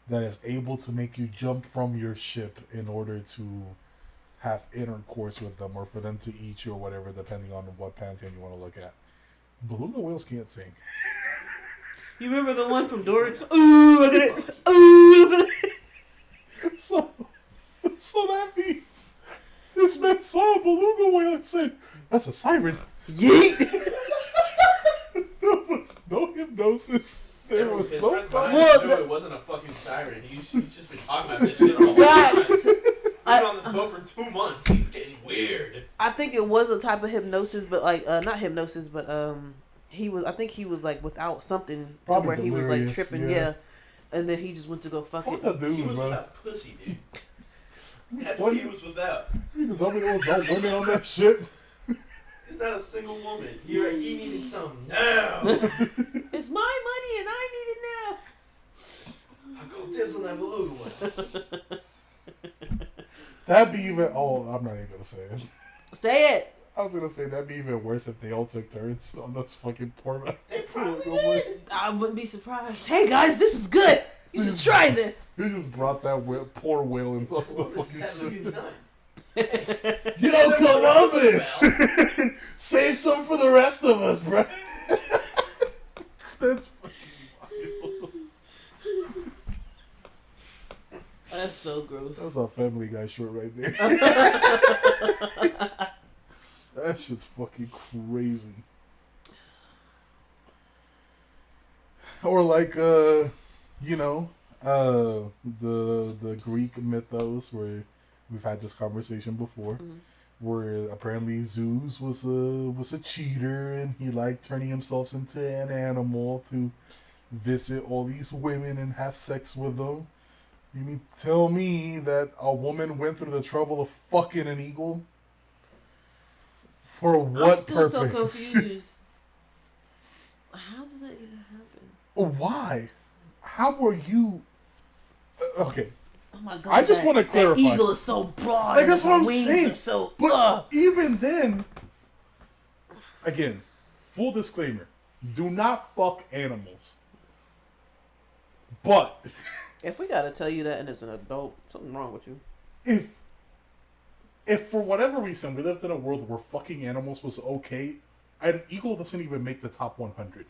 that is able to make you jump from your ship in order to have intercourse with them or for them to eat you or whatever, depending on what pantheon you want to look at. Beluga whales can't sing. You remember the one from Dory? Ooh, look at it. Ooh. So that means this man saw a beluga whale and said, "That's a siren." Yeet. There was no hypnosis. There was no it wasn't a fucking siren. He's just been talking about this shit all Facts. He's been on this boat for 2 months. He's getting weird. I think it was a type of hypnosis, but like not hypnosis, but I think he was like without something Probably to where he was like tripping, yeah. And then he just went to go fuck it. That dude, He was bro. without pussy, dude. That's what he was without. You can tell me there was no women on that ship. He's not a single woman. He needed some now. It's my money and I need it now. I call dibs on that beluga one. That'd be even. Oh, I'm not even gonna say it. Say it. I was gonna say that'd be even worse if they all took turns on those fucking poor men. They probably did. I wouldn't be surprised. Hey guys, this is good. You should try this. He just brought that poor whale into the What was fucking that ship. looking time? Yo, Columbus! Save some for the rest of us, bro. That's fucking wild. That's so gross. That's a Family Guy short right there. That shit's fucking crazy. Or like, the Greek mythos where we've had this conversation before, where apparently Zeus was a cheater and he liked turning himself into an animal to visit all these women and have sex with them. You mean tell me that a woman went through the trouble of fucking an eagle? For what I'm still purpose? so confused. How did that even happen? Why? How were you? Okay. Oh my god! I just want to clarify. That eagle is so broad. Like, that's and what I'm wings saying. Are so, But even then, again, full disclaimer: do not fuck animals. But if we gotta tell you that, and as an adult, something wrong with you. If for whatever reason we lived in a world where fucking animals was okay, an eagle doesn't even make the top 100.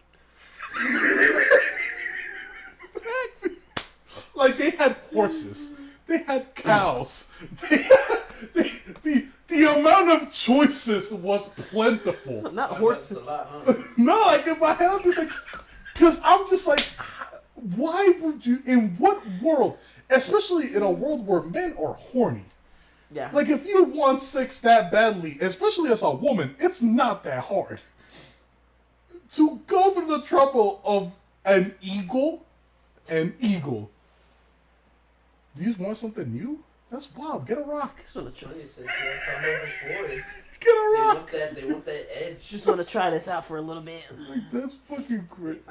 Like, they had horses, they had cows, the amount of choices was plentiful. Not horses. That's a lot, huh? No, like in my head, I'm just like, because I'm just like, why would you? In what world? Especially in a world where men are horny. Yeah. Like, if you want sex that badly, especially as a woman, it's not that hard. To go through the trouble of an eagle. Do you want something new? That's wild. Get a rock. Just want to try. It says here, come over for it. Get a rock. They want that edge. Just want to try this out for a little bit. Like, that's fucking crazy.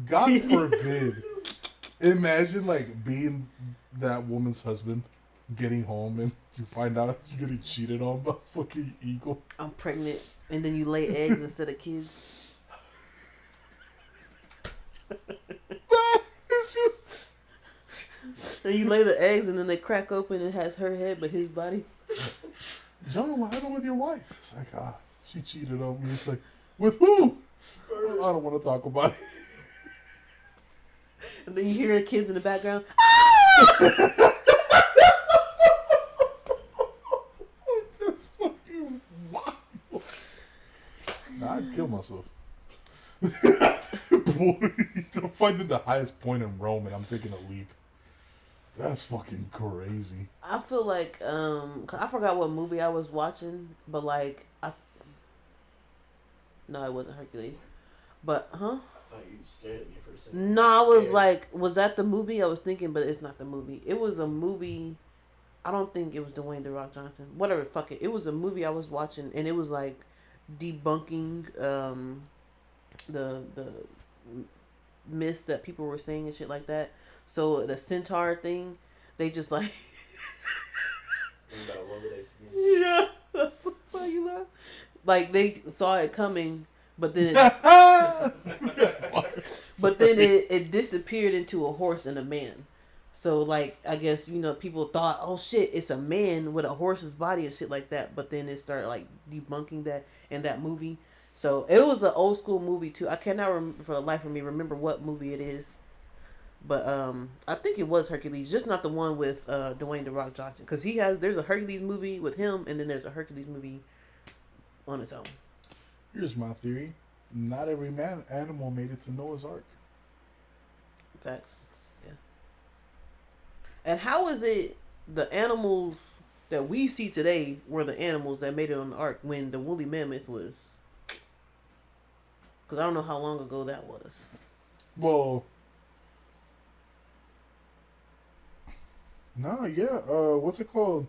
God forbid. Imagine, like, being that woman's husband, getting home, and you find out you're getting cheated on by a fucking eagle. I'm pregnant, and then you lay eggs instead of kids. It's just... And you lay the eggs, and then they crack open, and it has her head, but his body. John, what happened with your wife? It's like, she cheated on me. It's like, with who? I don't want to talk about it. And then you hear the kids in the background. That's fucking wild. Nah, I'd kill myself. Boy, I'm finding the highest point in Rome and I'm taking a leap. That's fucking crazy. I feel like, 'cause I forgot what movie I was watching, but like, no, it wasn't Hercules. But, I thought you stared at me for a second. No, I was like, was that the movie? I was thinking, but it's not the movie. It was a movie. I don't think it was Dwayne The Rock Johnson. Whatever, fuck it. It was a movie I was watching, and it was like debunking the myths that people were saying and shit like that. So the centaur thing, they just like yeah, that's how you laugh. Like they saw it coming, but then it disappeared into a horse and a man. So like I guess people thought, oh shit, it's a man with a horse's body and shit like that. But then it started like debunking that in that movie. So it was an old school movie too. I cannot for the life of me remember what movie it is. But I think it was Hercules, just not the one with Dwayne The Rock Johnson, because there's a Hercules movie with him, and then there's a Hercules movie on its own. Here's my theory: not every animal made it to Noah's Ark. Facts, yeah. And how is it the animals that we see today were the animals that made it on the ark when the woolly mammoth was? Because I don't know how long ago that was. Well. No, yeah. What's it called?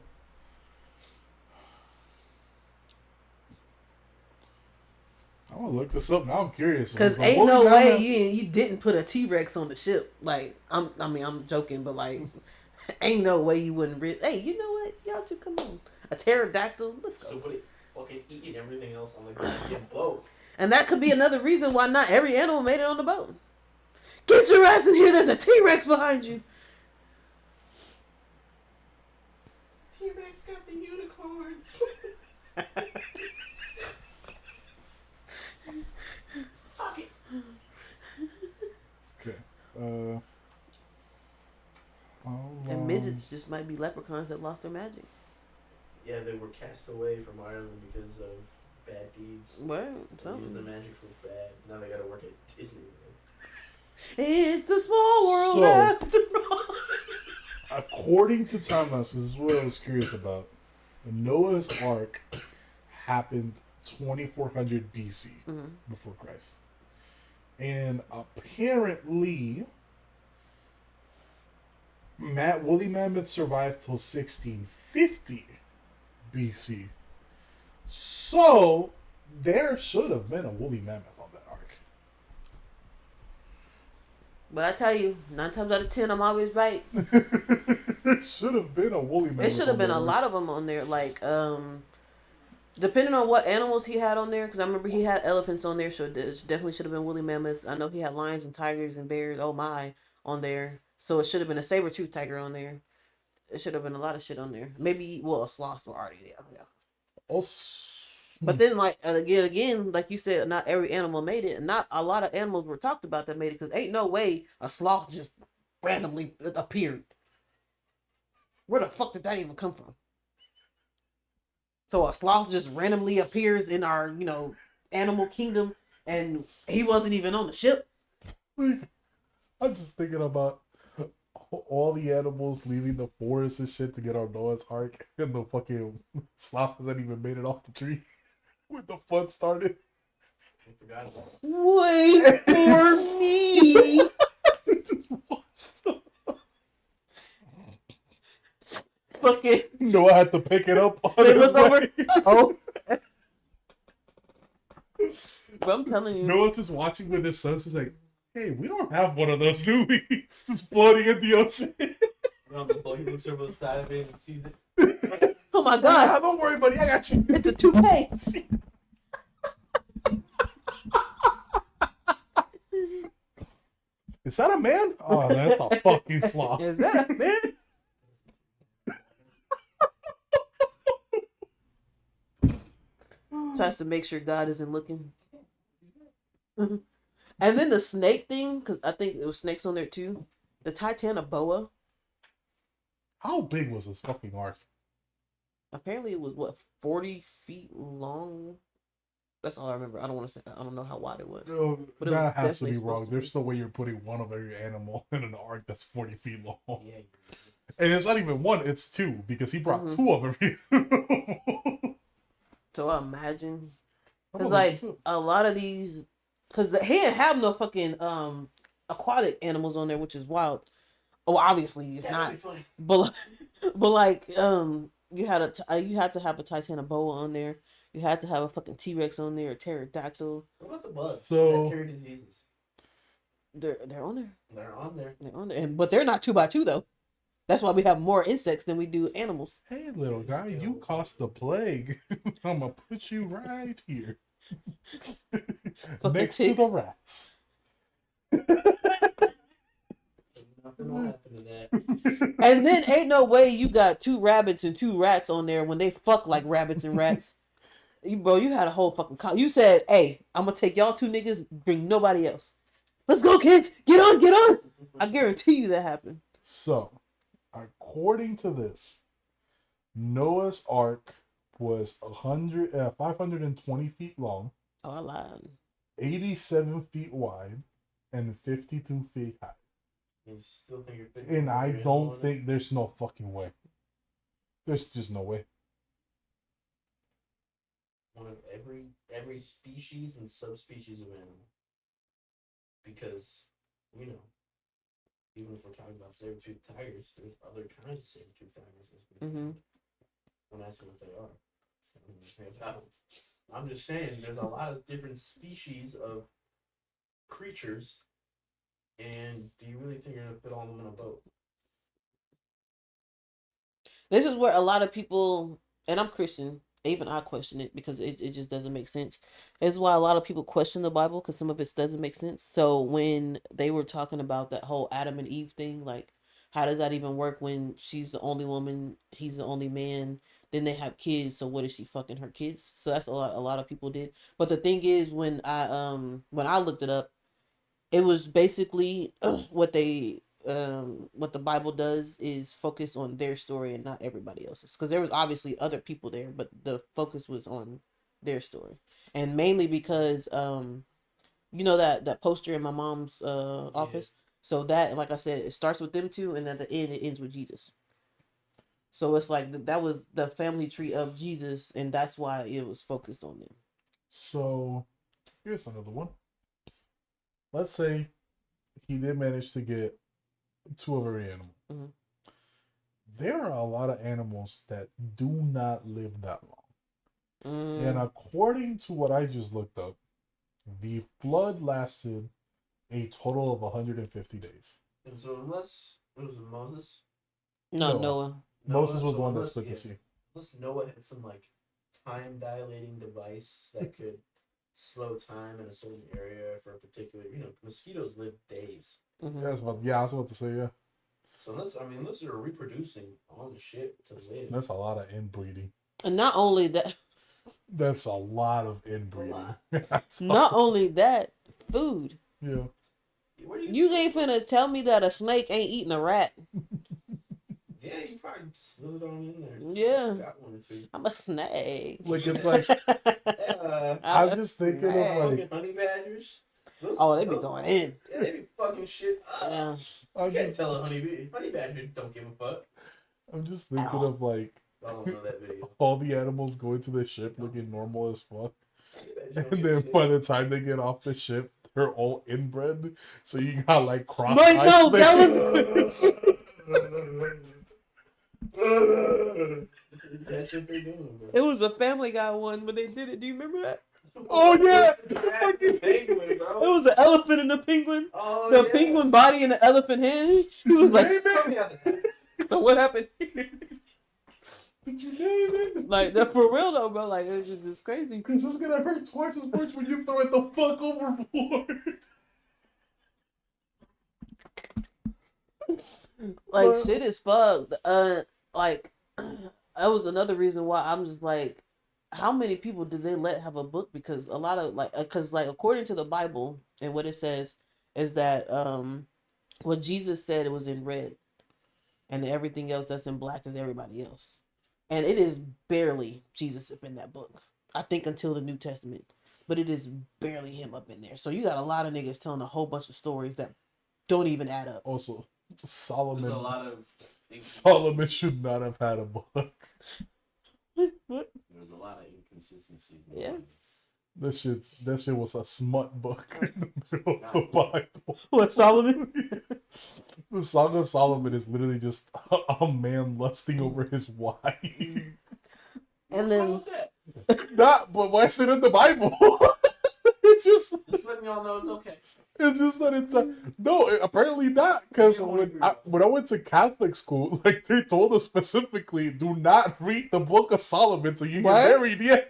I'm gonna look this up now. I'm curious. Cause ain't no way you didn't put a T-Rex on the ship. Like I'm joking, but like, ain't no way you wouldn't. Hey, you know what? Y'all two come on. A pterodactyl. Let's go. So put it fucking eating everything else on the goddamn boat. And that could be another reason why not every animal made it on the boat. Get your ass in here. There's a T-Rex behind you. T-Rex got the unicorns. Fuck it. Okay. And midgets just might be leprechauns that lost their magic. Yeah, they were cast away from Ireland because of bad deeds. Well, They something. used the magic for bad. Now they gotta work at Disney World. It's a small world So- after all. According to timelines, this is what I was curious about. The Noah's Ark happened 2400 BC, before Christ. And apparently, woolly mammoths survived till 1650 BC. So, there should have been a woolly mammoth on that ark. But I tell you, 9 times out of 10, I'm always right. There should have been a woolly mammoth. There should have been a lot of them on there. Like, depending on what animals he had on there, because I remember he had elephants on there, so there definitely should have been woolly mammoths. I know he had lions and tigers and bears, oh my, on there. So it should have been a saber-tooth tiger on there. It should have been a lot of shit on there. Maybe, a sloth were already there. Yeah. Also, But then, like, again, like you said, not every animal made it. And not a lot of animals were talked about that made it, because ain't no way a sloth just randomly appeared. Where the fuck did that even come from? So a sloth just randomly appears in our, animal kingdom, and he wasn't even on the ship. I'm just thinking about all the animals leaving the forest and shit to get on Noah's Ark, and the fucking sloth hasn't even made it off the tree when the fun started. I forgot about it. Wait for me. Just watched. Fucking. Noah had to pick it up on It his was over. way. Oh. But I'm telling you. Noah's just watching with his sons. He's like, "Hey, we don't have one of those, do we?" Just floating in the ocean. He looks over the side of it and sees it. Oh my god. Don't worry, buddy. I got you. It's a toupee. Is that a man? Oh, that's a fucking sloth. Is that a man? has to make sure God isn't looking. And then the snake thing, because I think there was snakes on there too. The Titanoboa. How big was this fucking ark? Apparently, it was what 40 feet long. That's all I remember. I don't want to say. I don't know how wide it was. No, But it that was has to be definitely wrong. supposed to There's be. no way you're putting one of every animal in an ark that's 40 feet long. Yeah. And it's not even one, it's two, because he brought Mhm. two of every animal. So I imagine, I'm because gonna look like this up. a lot of these, because he didn't have no fucking aquatic animals on there, which is wild. Oh, obviously it's not. Funny. But like you had you had to have a Titanoboa on there. You had to have a fucking T-Rex on there, a pterodactyl. What about the bugs So- that carry diseases? They're on there. They're on there. They're on there, but they're not 2x2 though. That's why we have more insects than we do animals. Hey, little guy, you caused the plague. I'm gonna put you right here. Next to tick. the rats. Nothing will happen to that. And then ain't no way you got 2 rabbits and 2 rats on there when they fuck like rabbits and rats. You had a whole fucking you said, hey, I'm gonna take y'all 2 niggas, bring nobody else. Let's go, kids. Get on. I guarantee you that happened. So, according to this, Noah's Ark was 520 feet long, Oh, I lied. 87 feet wide, and 52 feet high. You still think you're fitting And I your animal don't in think there's no fucking way. There's just no way. one of every species and subspecies of animal. Because, you know, even if we're talking about saber-toothed tigers, there's other kinds of saber-toothed tigers. Mm-hmm. Don't ask me what they are. So I'm gonna say about them. I'm just saying there's a lot of different species of creatures, and do you really think you're gonna fit all of them in a boat? This is where a lot of people, and I'm Christian, even I question it because it just doesn't make sense. This is why a lot of people question the Bible because some of it doesn't make sense. So when they were talking about that whole Adam and Eve thing, like, how does that even work when she's the only woman, he's the only man, then they have kids, so what is she fucking her kids? So that's a lot of people did. But the thing is, when I looked it up, it was basically what the Bible does is focus on their story and not everybody else's, because there was obviously other people there, but the focus was on their story, and mainly because you know that poster in my mom's office. So that, like I said, it starts with them two, and at the end it ends with Jesus. So it's like that was the family tree of Jesus, and that's why it was focused on them. So, here's another one. Let's say he did manage to get 2 of every animal. Mhm. There are a lot of animals that do not live that long. Mm. And according to what I just looked up, the flood lasted a total of 150 days. And so unless it was Moses, No, Noah. Noah. Moses was so the one that unless- split the yeah, sea. Unless Noah had some like time dilating device that could slow time in a certain area for a particular, mosquitoes live days. Mhm. Yeah, I was about to say, yeah. So unless you're reproducing all the shit to live. That's a lot of inbreeding. And not only that, That's a lot of inbreeding. lot. That's a- not only that, food. yeah. Where do You ain't finna tell me that a snake ain't eating a rat. Yeah, you probably slid on in there. Yeah. Got one or two. I'm a snake. Like, it's like, I'm just thinking of like, Fucking honey badgers. Oh, they be going in. Yeah, they be fucking shit up. Yeah. You I'm can't just, tell a honey badger don't give a fuck. I'm just thinking of like I don't know that video. all the animals going to the ship looking normal as fuck. Honey badger don't And give a then shit. by the time they get off the ship, they're all inbred. So you got like cross Mike, no, that That's what they doing, bro. It was a Family Guy one, but they did it. Do you remember that? Oh, yeah. Fucking penguin, It bro. was an elephant and a penguin. Oh, The yeah. penguin body and the elephant hand. He was like, Tell me how that- so what happened? Did you name it? Like, that for real though, bro. Like, it's just crazy. Because it's gonna hurt twice as much when you throw it the fuck overboard. Like, Well- shit is fucked. Like, that was another reason why I'm just like, how many people did they let have a book? Because a lot of because according to the Bible and what it says is that what Jesus said it was in red, and everything else that's in black is everybody else, and it is barely Jesus up in that book. I think until the New Testament, but it is barely him up in there. So you got a lot of niggas telling a whole bunch of stories that don't even add up. Also, There's Solomon. a lot of Solomon should not have had a book. What? There's a lot of inconsistencies. Yeah. That shit was a smut book in the middle of the Bible. What, Solomon? The Song of Solomon is literally just a man lusting over his wife. And then Not, but why is it in the Bible? It's just letting y'all know it's okay. It's just that it's no, apparently not. Because when I went to Catholic school, like they told us specifically, do not read the Book of Solomon till you get married. Yeah,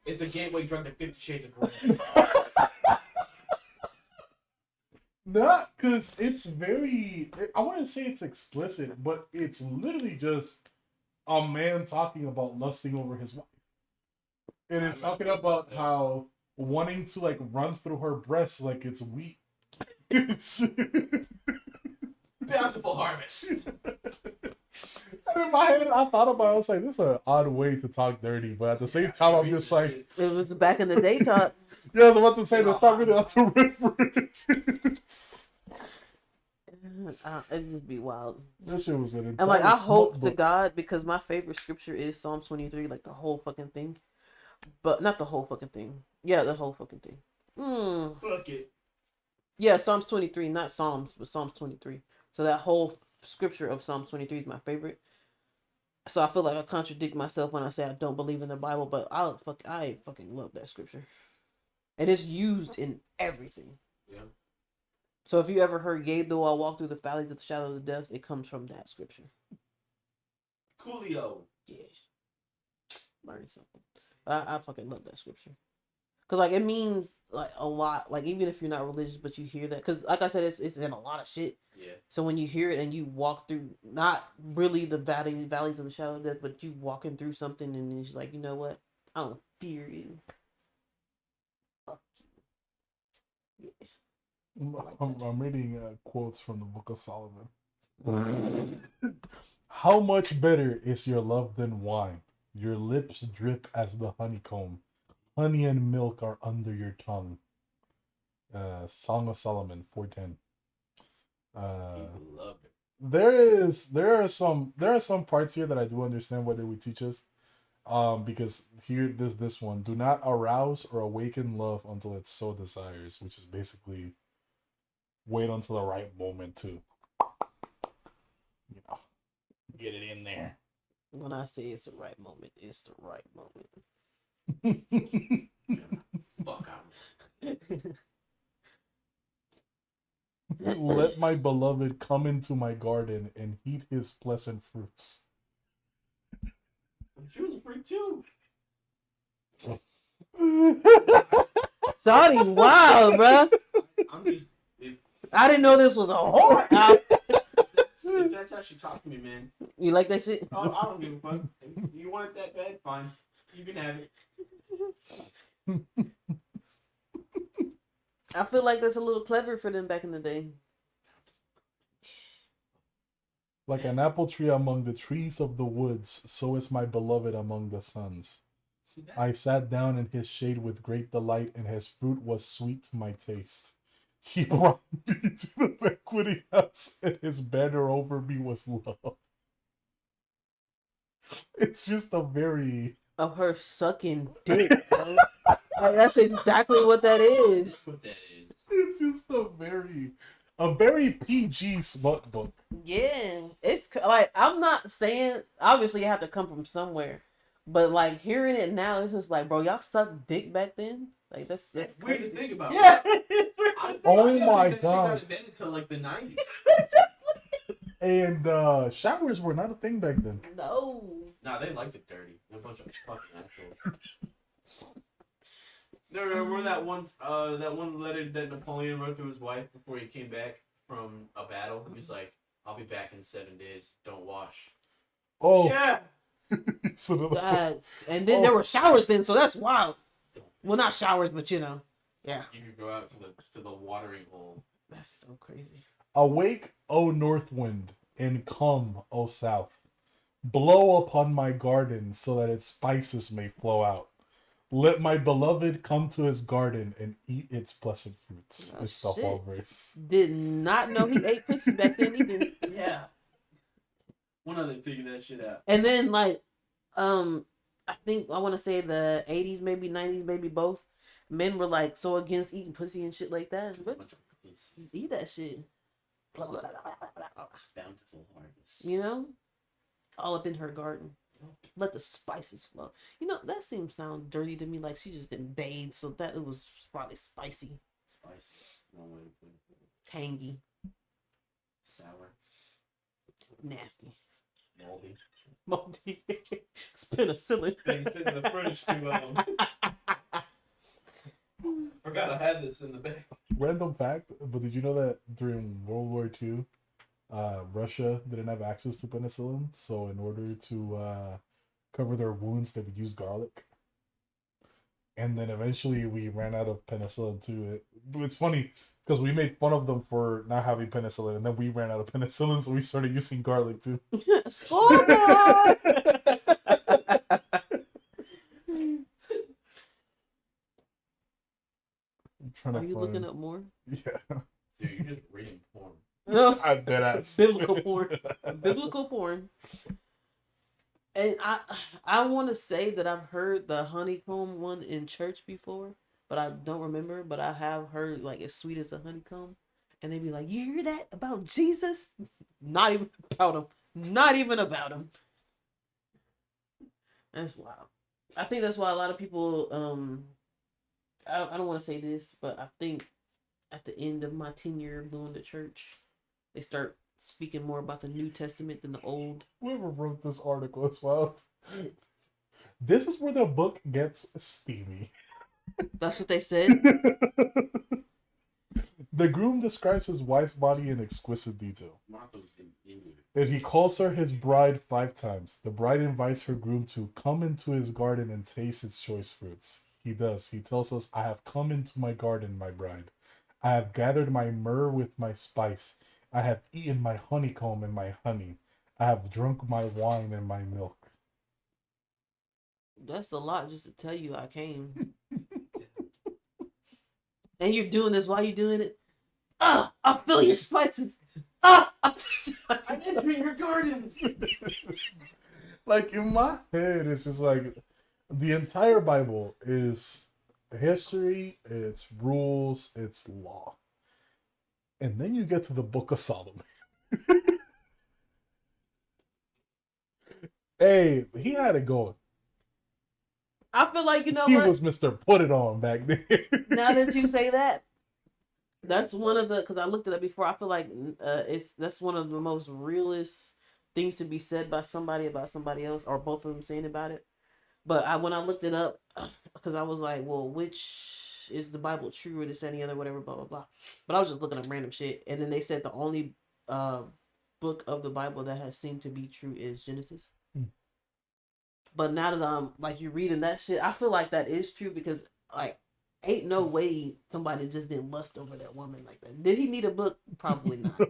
it's a gateway drug to 50 Shades of Grey. not because it's very. I wouldn't say it's explicit, but it's literally just a man talking about lusting over his wife, and it's talking about how wanting to like run through her breasts like it's wheat. Bountiful harvest. And in my head, I thought about it. I was like, this is an odd way to talk dirty, but at the same time, I'm just like, it was back in the day talk. yeah, I was about to say, that's not really up to reference. It would be wild. That shit was an And entire I hope smut to book. God, because my favorite scripture is Psalms 23, like the whole fucking thing. But not the whole fucking thing. Yeah, the whole fucking thing. Fuck it. Yeah, Psalms 23, not Psalms, but Psalms 23. So that whole scripture of Psalms 23 is my favorite. So I feel like I contradict myself when I say I don't believe in the Bible, but I fucking love that scripture. And it's used in everything. Yeah. So if you ever heard, yea, though I walk through the valleys of the shadow of the death, it comes from that scripture. Coolio. Yeah. Learning something. I fucking love that scripture. Because, like, it means, like, a lot. Like, even if you're not religious, but you hear that. Because, like I said, it's in a lot of shit. Yeah. So when you hear it and you walk through, not really the valleys of the shadow of death, but you walking through something and it's like, you know what? I don't fear you. Fuck you. Yeah. I'm reading quotes from the Book of Solomon. How much better is your love than wine? Your lips drip as the honeycomb. Honey and milk are under your tongue. Song of Solomon 4:10. People love it. There are some parts here that I do understand what they would teach us. Because here this one, do not arouse or awaken love until it so desires, which is basically wait until the right moment to, get it in there. When I say it's the right moment, it's the right moment. Fuck out. Let my beloved come into my garden and eat his pleasant fruits. She was a freak too. Sorry, wow, bruh. I'm just. I didn't know this was a whore house. If that's how she talked to me, man. You like that shit? Oh, I don't give a fuck. If you want it that bad, fine. You can have it. I feel like that's a little clever for them back in the day. Like an apple tree among the trees of the woods, so is my beloved among the sons. I sat down in his shade with great delight, and his fruit was sweet to my taste. He brought me to the banqueting house, and his banner over me was love. It's just a very... Of her sucking dick, bro. Like, that's exactly what that is. That's what that is. It's just a very PG smut book. Yeah, it's like, I'm not saying, obviously it had to come from somewhere, but like hearing it now, it's just like, bro, y'all sucked dick back then. Like that's Weird crazy. to think about. Yeah. Oh I didn't my think that God. shit got invented till like the 90s. And showers were not a thing back then. No. Nah, they liked it dirty. They're a bunch of fucking assholes. No, remember that one letter that Napoleon wrote to his wife before he came back from a battle? He was like, "I'll be back in 7 days. Don't wash." Oh, Yeah. So That's and then there were showers then, so that's wild. Well, not showers, but yeah. You could go out to the watering hole. That's so crazy. awake, O north wind, and come, O south. Blow upon my garden so that its spices may flow out. Let my beloved come to his garden and eat its blessed fruits. Oh, It's the shit. whole verse. Did not know he ate pussy back then either. Yeah. When are they figuring that shit out? And then like, I think I want to say the 80s, maybe 90s, maybe both. Men were like so against eating pussy and shit like that. But just eat that shit. Bountiful harvest. You know, all up in her garden. Let the spices flow. You know, that seems sound dirty to me. Like she just didn't bathe, so that it was probably spicy, Spicy. One way to put it. tangy, Sour. nasty, Moldy. moldy. It's penicillin. He's in the fridge too long. Forgot I had this in the bag. Random fact, but did you know that during World War II, Russia didn't have access to penicillin, so in order to cover their wounds, they would use garlic. And then eventually we ran out of penicillin too. It's funny because we made fun of them for not having penicillin, and then we ran out of penicillin, so we started using garlic too. Score! I'm trying Are to you find... looking up more? Yeah, Dude, you're just reading porn. No. I'm dead ass. Biblical porn. Biblical porn. And I want to say that I've heard the honeycomb one in church before, but I don't remember. But I have heard like as sweet as a honeycomb, and they be like, "You hear that about Jesus? Not even about him. Not even about him." That's wild. I think that's why a lot of people. I don't want to say this, but I think at the end of my tenure of going to church, they start speaking more about the New Testament than the Old. Whoever wrote this article as well. This is where the book gets steamy. That's what they said. The groom describes his wife's body in exquisite detail, Martha's into it. and he calls her his bride 5 times. The bride invites her groom to come into his garden and taste its choice fruits. He does. He tells us, "I have come into my garden, my bride. I have gathered my myrrh with my spice. I have eaten my honeycomb and my honey. I have drunk my wine and my milk." That's a lot just to tell you I came. And you're doing this while you're doing it. Ah, I feel your spices. Ah, I entered your garden. Like in my head, it's just like the entire Bible is history, it's rules, it's law. And then you get to the Book of Solomon. Hey, he had it going. I feel like, you know He what? was Mr. Put It On back then. Now that you say that, that's one of the, because I looked at it before, I feel like that's one of the most realest things to be said by somebody about somebody else, or both of them saying about it. But when I looked it up, because I was like, well, which is the Bible true or this, any other, whatever, blah, blah, blah. But I was just looking up random shit. And then they said the only book of the Bible that has seemed to be true is Genesis. But now that I'm like you reading that shit, I feel like that is true because like ain't no way somebody just didn't lust over that woman like that. Did he need a book? Probably not.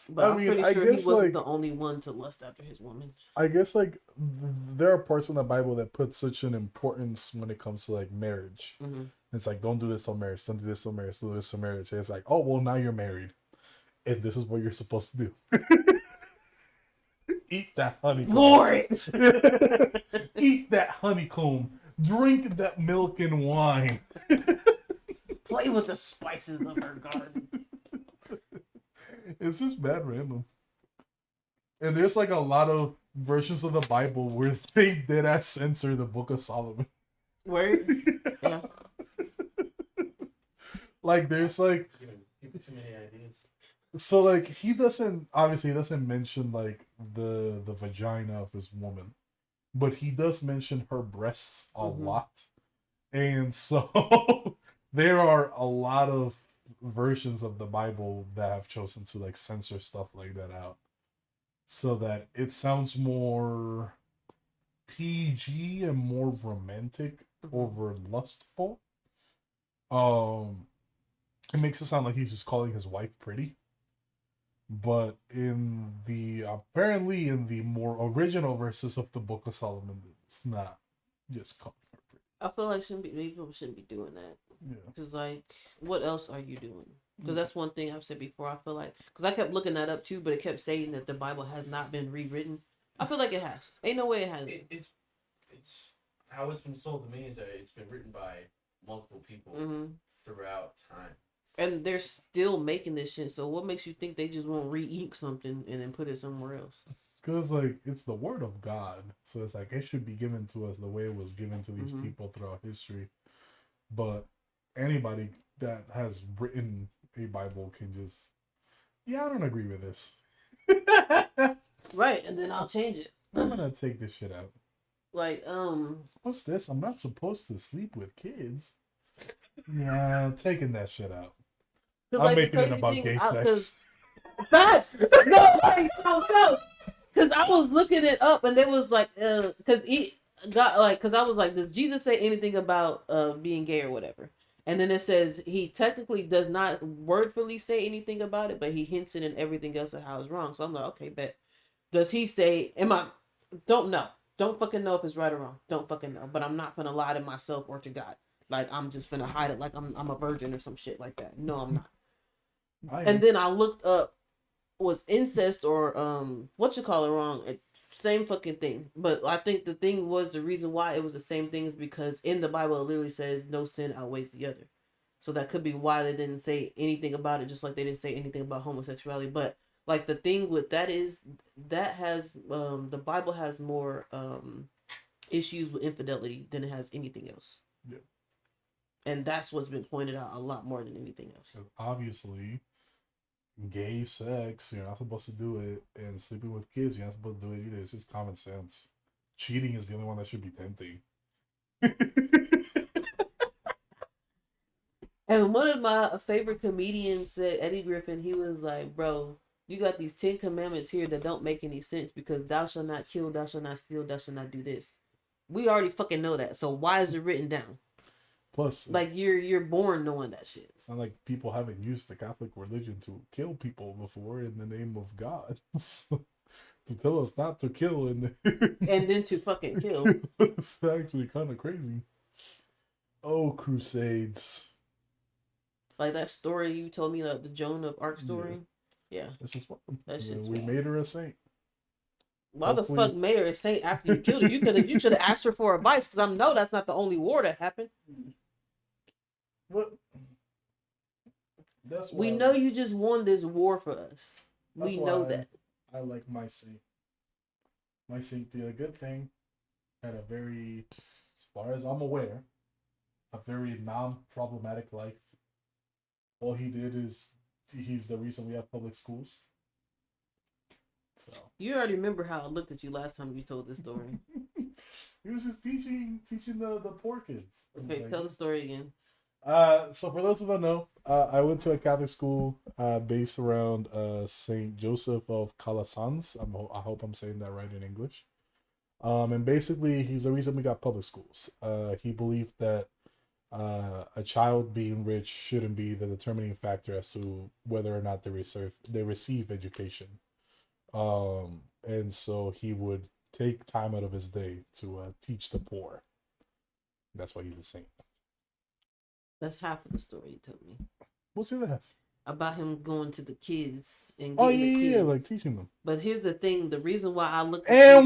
But I'm pretty sure he wasn't the only one to lust after his woman. I guess like there are parts in the Bible that put such an importance when it comes to like marriage. Mm-hmm. It's like, don't do this on marriage, don't do this on marriage, don't do this on marriage. And it's like, oh well, now you're married, and this is what you're supposed to do. Eat that honeycomb. Lord! Eat that honeycomb. Drink that milk and wine. Play with the spices of her garden. It's just bad random. And there's like a lot of versions of the Bible where they did as censor the Book of Solomon. Word? Yeah. Like there's like Too many ideas. so like he doesn't mention like the vagina of his woman, but he does mention her breasts a lot. And so there are a lot of versions of the Bible that have chosen to like censor stuff like that out. so that it sounds more PG and more romantic over lustful. It makes it sound like he's just calling his wife pretty. But apparently in the more original verses of the Book of Solomon, it's not just calling her pretty. I feel like people shouldn't be doing that. Yeah. Because, like, what else are you doing? Because that's one thing I've said before. I feel like, because I kept looking that up too, but it kept saying that the Bible has not been rewritten. I feel like it has. Ain't no way it hasn't. It's how it's been sold to me is that it's been written by multiple people throughout time. And they're still making this shit. So what makes you think they just won't re-ink something and then put it somewhere else? Because, like, it's the word of God. So it's like, it should be given to us the way it was given to these people throughout history. But anybody that has written a Bible can just, I don't agree with this. Right, and then I'll change it. I'm going to take this shit out. Like, what's this? I'm not supposed to sleep with kids. Yeah, I'm taking that shit out. I'm like, making it about gay sex. Facts! No, like, so. Because I was looking it up and there was like, because I was like, does Jesus say anything about being gay or whatever? And then it says he technically does not wordfully say anything about it, but he hints it in everything else of how it's wrong. So I'm like, okay, bet. Does he say, don't know. Don't fucking know if it's right or wrong. Don't fucking know. But I'm not gonna lie to myself or to God. Like, I'm just gonna hide it like I'm a virgin or some shit like that. No, I'm not. And then I looked up, was incest or wrong? Same fucking thing. But I think the thing was, the reason why it was the same thing is because in the Bible it literally says no sin outweighs the other. So that could be why they didn't say anything about it, just like they didn't say anything about homosexuality. But like, the thing with that is that has the Bible has more issues with infidelity than it has anything else. Yeah. And that's what's been pointed out a lot more than anything else. Obviously, gay sex, you're not supposed to do it, and sleeping with kids, you're not supposed to do it either. It's just common sense. Cheating is the only one that should be tempting. And one of my favorite comedians said, Eddie Griffin, he was like, bro, you got these 10 commandments here that don't make any sense, because thou shalt not kill, thou shalt not steal, thou shalt not do this. We already fucking know that. So why is it written down? Plus, like, you're born knowing that shit. It's not like people haven't used the Catholic religion to kill people before in the name of God. To tell us not to kill and then to fucking kill. It's actually kind of crazy. Oh, Crusades. Like that story you told me, the Joan of Arc story. Yeah. This is what we made her a saint. Why the fuck made her a saint after you killed her? You should have asked her for advice, because I know that's not the only war that happened. What? We know you just won this war for us. We know that. I like my saint. My saint did a good thing. Had a very, as far as I'm aware, a very non-problematic life. All he did is, he's the reason we have public schools. So you already remember how I looked at you last time you told this story. He was just teaching the poor kids. Okay, tell the story again. So for those who don't know, I went to a Catholic school based around Saint Joseph of Calasanz. I hope I'm saying that right in English. And basically, he's the reason we got public schools. He believed that a child being rich shouldn't be the determining factor as to whether or not they receive education. And so he would take time out of his day to teach the poor. That's why he's a saint. That's half of the story you told me. What's the other half? About him going to the kids and getting the kids. Like teaching them. But here's the thing: the reason why I looked at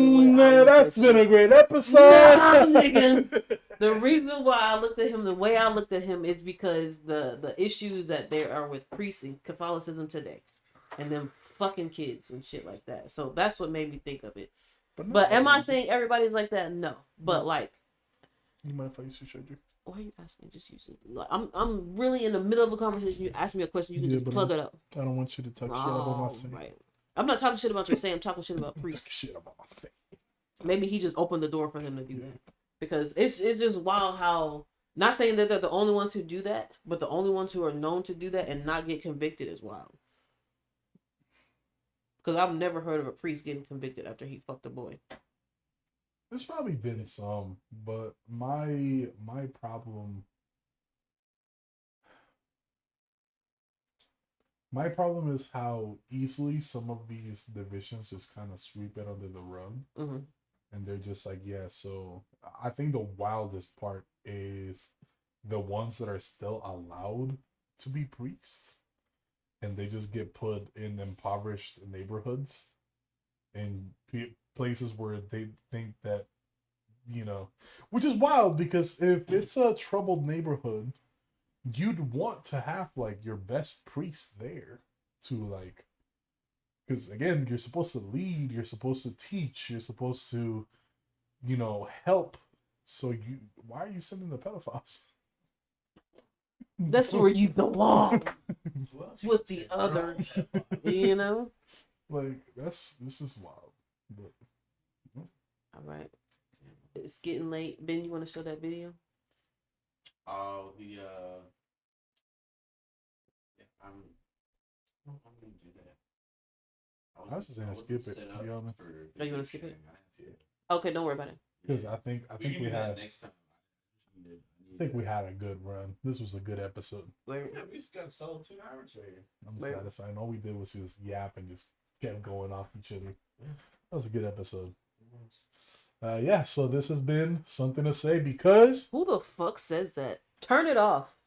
that's been a great episode. Nah, nigga. The reason why I looked at him the way I looked at him is because the issues that there are with priests and Catholicism today, and them fucking kids and shit like that. So that's what made me think of it. But am I saying everybody's like that? No. But like, you mind if I use your shoulder? Why are you asking? Just use it. Like, I'm really in the middle of a conversation. You ask me a question, you can just plug it up. I don't want you to talk shit about my saint. Right. I'm not talking shit about your saint. I'm talking shit about priests. Shit about my saint. Maybe he just opened the door for him to do that, because it's just wild how, not saying that they're the only ones who do that, but the only ones who are known to do that and not get convicted is wild. Because I've never heard of a priest getting convicted after he fucked a boy. There's probably been some, but my problem. My problem is how easily some of these divisions just kind of sweep it under the rug. Mm-hmm. And they're just like, yeah, so I think the wildest part is the ones that are still allowed to be priests. And they just get put in impoverished neighborhoods in places where they think that, which is wild because if it's a troubled neighborhood, you'd want to have like your best priest there to like, because again, you're supposed to lead, you're supposed to teach, you're supposed to, help. So why are you sending the pedophiles? That's where you belong Well, with the others. You know. Like this is wild. But All right. It's getting late. Ben, you want to show that video? I'm gonna do that. I was just gonna skip it, to be honest. Oh, you wanna skip it? Okay, don't worry about it. Because I think we had next time. I think we had a good run. This was a good episode. Where? Yeah, we just got a solid 2 hours right here. I'm Wait. satisfied. And all we did was just yap and just kept going off each other. That was a good episode. Yeah, so this has been something to say because Who the fuck says that? Turn it off.